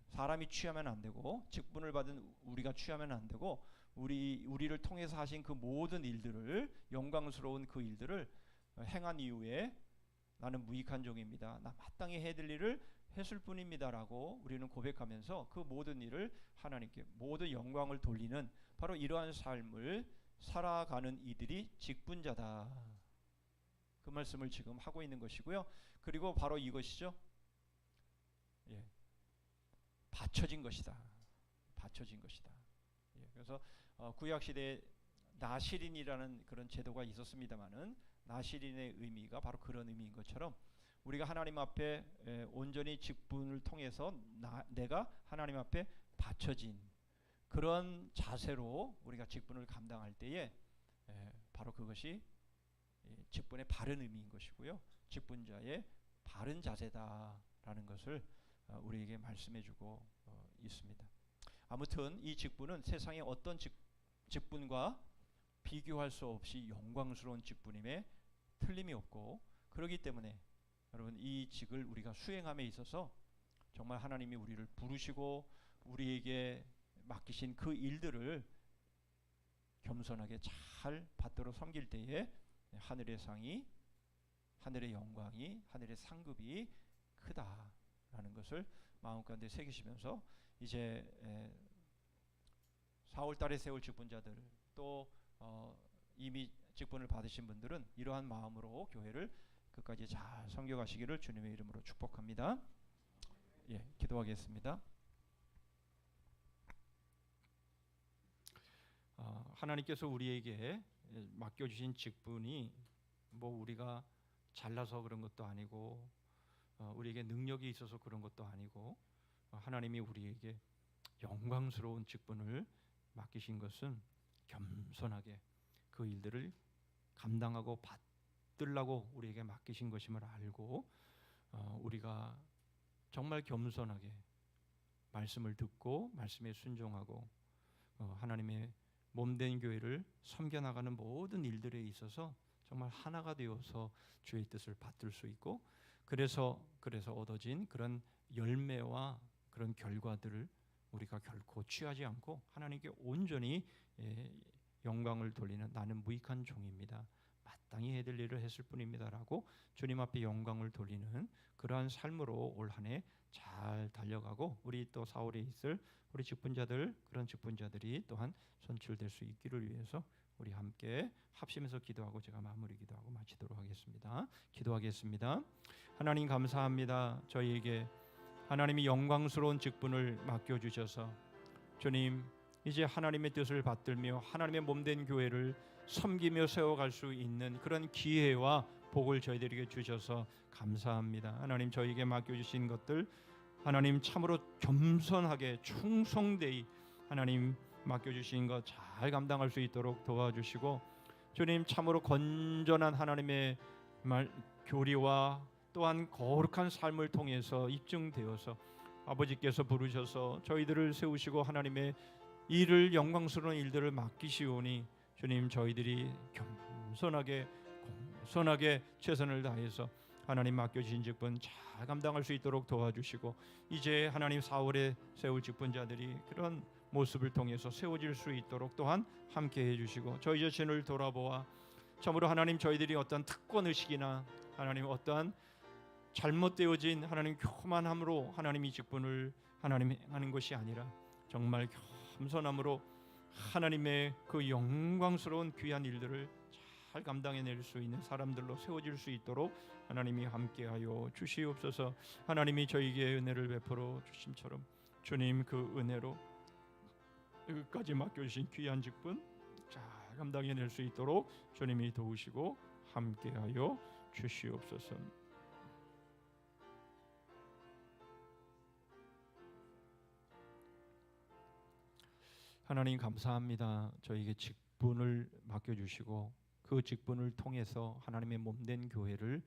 사람이 취하면 안 되고, 직분을 받은 우리가 취하면 안 되고, 우리를 통해서 하신 그 모든 일들을, 영광스러운 그 일들을 행한 이후에 나는 무익한 종입니다, 나 마땅히 해야 될 일을 했을 뿐입니다라고 우리는 고백하면서 그 모든 일을 하나님께, 모든 영광을 돌리는 바로 이러한 삶을 살아가는 이들이 직분자다, 그 말씀을 지금 하고 있는 것이고요. 그리고 바로 이것이죠. 바쳐진 것이다. 바쳐진 것이다. 그래서 구약 시대에 나시린이라는 그런 제도가 있었습니다만은, 나시린의 의미가 바로 그런 의미인 것처럼 우리가 하나님 앞에 온전히 직분을 통해서 내가 하나님 앞에 바쳐진 그런 자세로 우리가 직분을 감당할 때에 바로 그것이 직분의 바른 의미인 것이고요, 직분자의 바른 자세다라는 것을 우리에게 말씀해주고 있습니다. 아무튼 이 직분은 세상의 어떤 직분과 비교할 수 없이 영광스러운 직분임에 틀림이 없고, 그렇기 때문에 여러분, 이 직을 우리가 수행함에 있어서 정말 하나님이 우리를 부르시고 우리에게 맡기신 그 일들을 겸손하게 잘 받들어 섬길 때에 하늘의 상이, 하늘의 영광이, 하늘의 상급이 크다라는 것을 마음 가운데 새기시면서, 이제 4월 달에 세울 직분자들, 또 이미 직분을 받으신 분들은 이러한 마음으로 교회를 끝까지 잘 섬겨가시기를 주님의 이름으로 축복합니다. 기도하겠습니다.
하나님께서 우리에게 맡겨주신 직분이 뭐 우리가 잘나서 그런 것도 아니고, 우리에게 능력이 있어서 그런 것도 아니고, 하나님이 우리에게 영광스러운 직분을 맡기신 것은 겸손하게 그 일들을 감당하고 받들라고 우리에게 맡기신 것임을 알고, 우리가 정말 겸손하게 말씀을 듣고 말씀에 순종하고 하나님의 몸된 교회를 섬겨나가는 모든 일들에 있어서 정말 하나가 되어서 주의 뜻을 받들 수 있고, 그래서 얻어진 그런 열매와 그런 결과들을 우리가 결코 취하지 않고 하나님께 온전히 영광을 돌리는, 나는 무익한 종입니다, 마땅히 해야 될 일을 했을 뿐입니다라고 주님 앞에 영광을 돌리는 그러한 삶으로 올 한 해 잘 달려가고, 우리 또 4월에 있을 우리 직분자들, 그런 직분자들이 또한 선출될 수 있기를 위해서 우리 함께 합심해서 기도하고 제가 마무리 기도하고 마치도록 하겠습니다. 기도하겠습니다. 하나님 감사합니다. 저희에게 하나님이 영광스러운 직분을 맡겨주셔서 주님, 이제 하나님의 뜻을 받들며 하나님의 몸된 교회를 섬기며 세워갈 수 있는 그런 기회와 복을 저희들에게 주셔서 감사합니다. 하나님, 저희에게 맡겨주신 것들 하나님 참으로 겸손하게 충성되이 하나님 맡겨주신 것 잘 감당할 수 있도록 도와주시고, 주님 참으로 건전한 하나님의 말 교리와 또한 거룩한 삶을 통해서 입증되어서 아버지께서 부르셔서 저희들을 세우시고 하나님의 일을, 영광스러운 일들을 맡기시오니 주님, 저희들이 겸손하게 공손하게 최선을 다해서 하나님 맡겨주신 직분 잘 감당할 수 있도록 도와주시고, 이제 하나님 4월에 세울 직분자들이 그런 모습을 통해서 세워질 수 있도록 또한 함께 해주시고, 저희 자신을 돌아보아 참으로 하나님, 저희들이 어떤 특권의식이나 하나님 어떠한 잘못되어진 하나님 교만함으로 하나님 이 직분을 하나님 하는 것이 아니라 정말 겸손함으로 하나님의 그 영광스러운 귀한 일들을 잘 감당해낼 수 있는 사람들로 세워질 수 있도록 하나님이 함께하여 주시옵소서. 하나님이 저희에게 은혜를 베풀어 주심처럼 주님 그 은혜로 끝까지 맡겨주신 귀한 직분 잘 감당해낼 수 있도록 주님이 도우시고 함께하여 주시옵소서. 하나님 감사합니다. 저희에게 직분을 맡겨주시고 그 직분을 통해서 하나님의 몸된 교회를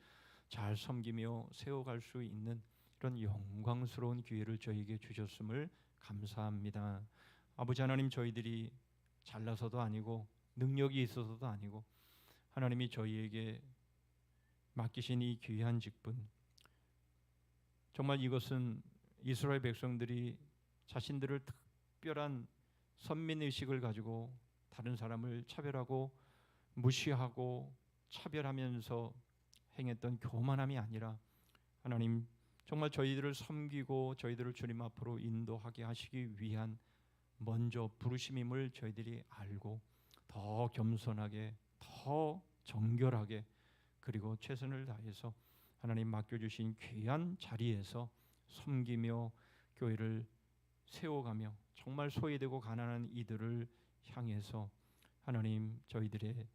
잘 섬기며 세워갈 수 있는 그런 영광스러운 기회를 저희에게 주셨음을 감사합니다. 아버지 하나님, 저희들이 잘나서도 아니고 능력이 있어서도 아니고 하나님이 저희에게 맡기신 이 귀한 직분, 정말 이것은 이스라엘 백성들이 자신들을 특별한 선민의식을 가지고 다른 사람을 차별하고 무시하고 차별하면서 행했던 교만함이 아니라 하나님 정말 저희들을 섬기고 저희들을 주님 앞으로 인도하게 하시기 위한 먼저 부르심임을 저희들이 알고 더 겸손하게 더 정결하게 그리고 최선을 다해서 하나님 맡겨주신 귀한 자리에서 섬기며 교회를 세워가며 정말 소외되고 가난한 이들을 향해서 하나님 저희들의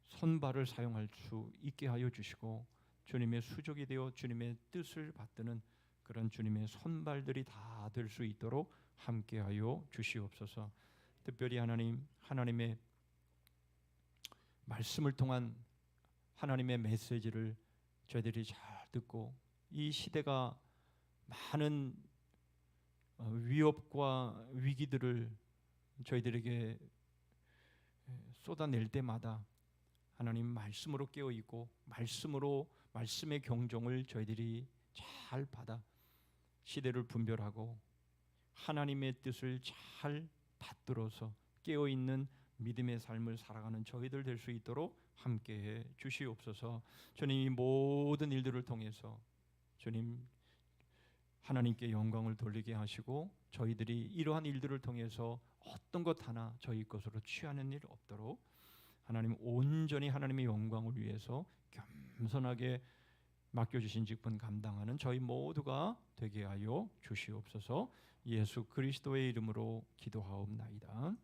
손발을 사용할 수 있게 하여 주시고 주님의 수족이 되어 주님의 뜻을 받드는 그런 주님의 손발들이 다 될 수 있도록 함께하여 주시옵소서. 특별히 하나님의 말씀을 통한 하나님의 메시지를 저희들이 잘 듣고 이 시대가 많은 위협과 위기들을 저희들에게 쏟아낼 때마다 하나님 말씀으로 깨어 있고 말씀의 경종을 저희들이 잘 받아 시대를 분별하고 하나님의 뜻을 잘 받들어서 깨어 있는 믿음의 삶을 살아가는 저희들 될 수 있도록 함께해 주시옵소서. 주님, 이 모든 일들을 통해서 주님 하나님께 영광을 돌리게 하시고 저희들이 이러한 일들을 통해서 어떤 것 하나 저희 것으로 취하는 일 없도록 하나님 온전히 하나님의 영광을 위해서 겸손하게 맡겨주신 직분 감당하는 저희 모두가 되게 하여 주시옵소서. 예수 그리스도의 이름으로 기도하옵나이다.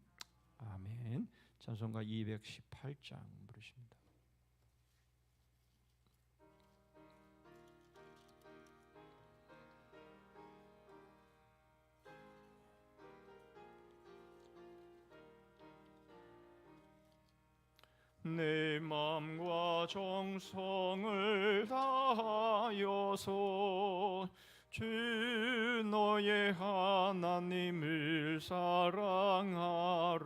아멘. 찬송가 218장 부르십니다. 내 마음과 정성을 다하여서 주 너의 하나님을 사랑하라.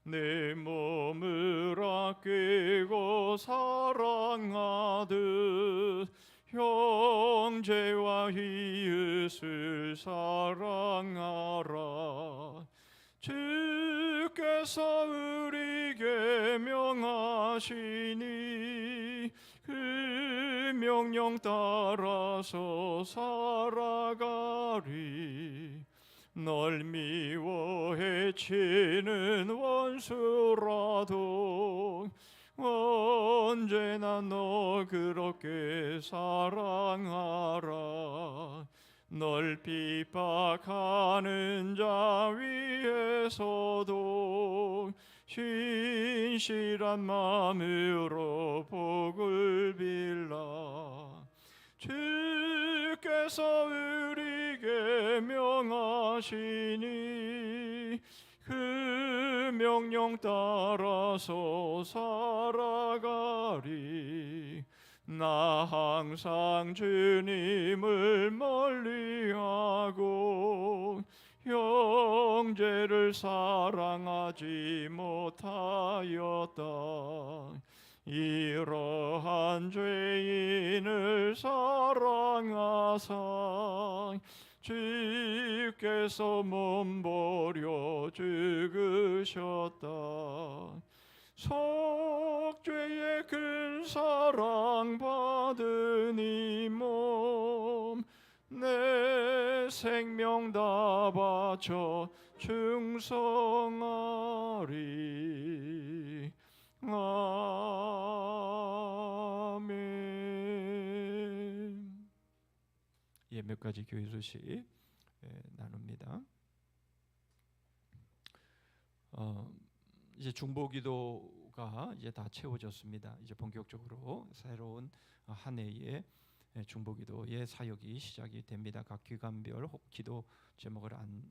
내 몸을 아끼고 사랑하듯 형제와 이웃을 사랑하라. 주께서 우리에게 명하시니 그 명령 따라서 살아가리. 널 미워 해치는 원수라도 언제나 너 그렇게 사랑하라. 널 핍박하는 자 위에서도 신실한 마음으로 복을 빌라. 주께서 우리에게 명하시니 그 명령 따라서 살아가리. 나 항상 주님을 멀리하고 형제를 사랑하지 못하였다. 이러한 죄인을 사랑하사 주께서 몸버려 죽으셨다. 속죄의 큰 사랑 받은 이 몸 내 생명 다 바쳐 충성하리. 아멘. 예, 몇 가지 교회 소식 나눕니다. 이제 중보기도가 이제 다 채워졌습니다. 이제 본격적으로 새로운 한 해의 중보기도의 사역이 시작이 됩니다. 각 기관별 혹 기도 제목을 안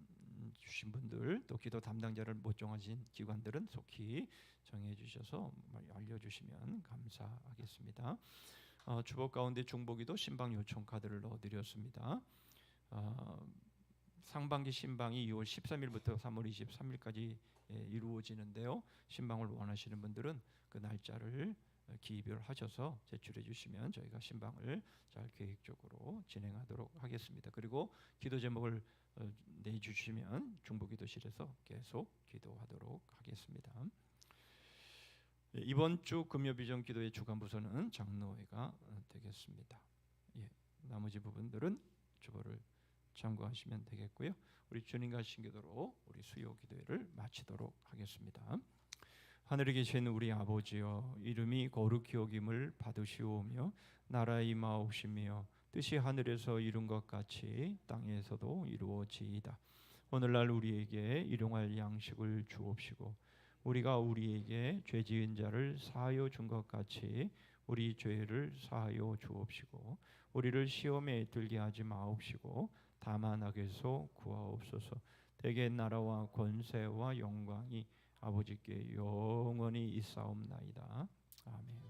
주신 분들, 또 기도 담당자를 못 정하신 기관들은 속히 정해 주셔서 알려주시면 감사하겠습니다. 주보 가운데 중보기도 신방 요청 카드를 넣어드렸습니다. 상반기 신방이 2월 13일부터 3월 23일까지 이루어지는데요. 신방을 원하시는 분들은 그 날짜를 기별하셔서 제출해 주시면 저희가 신방을 잘 계획적으로 진행하도록 하겠습니다. 그리고 기도 제목을 내주시면 중보기도실에서 계속 기도하도록 하겠습니다. 이번 주 금요비전 기도의 주간 부서는 장로회가 되겠습니다. 나머지 부분들은 주보를 참고하시면 되겠고요. 우리 주님과 신기도로 우리 수요 기도회를 마치도록 하겠습니다. 하늘에 계신 우리 아버지여, 이름이 거룩히 여김을 받으시오며 나라의 임하옵시며 뜻이 하늘에서 이룬 것 같이 땅에서도 이루어지이다. 오늘날 우리에게 일용할 양식을 주옵시고 우리가 우리에게 죄 지은 자를 사하여 준 것 같이 우리 죄를 사하여 주옵시고 우리를 시험에 들게 하지 마옵시고 다만 악에서 구하옵소서. 대개 나라와 권세와 영광이 아버지께 영원히 있사옵나이다. 아멘.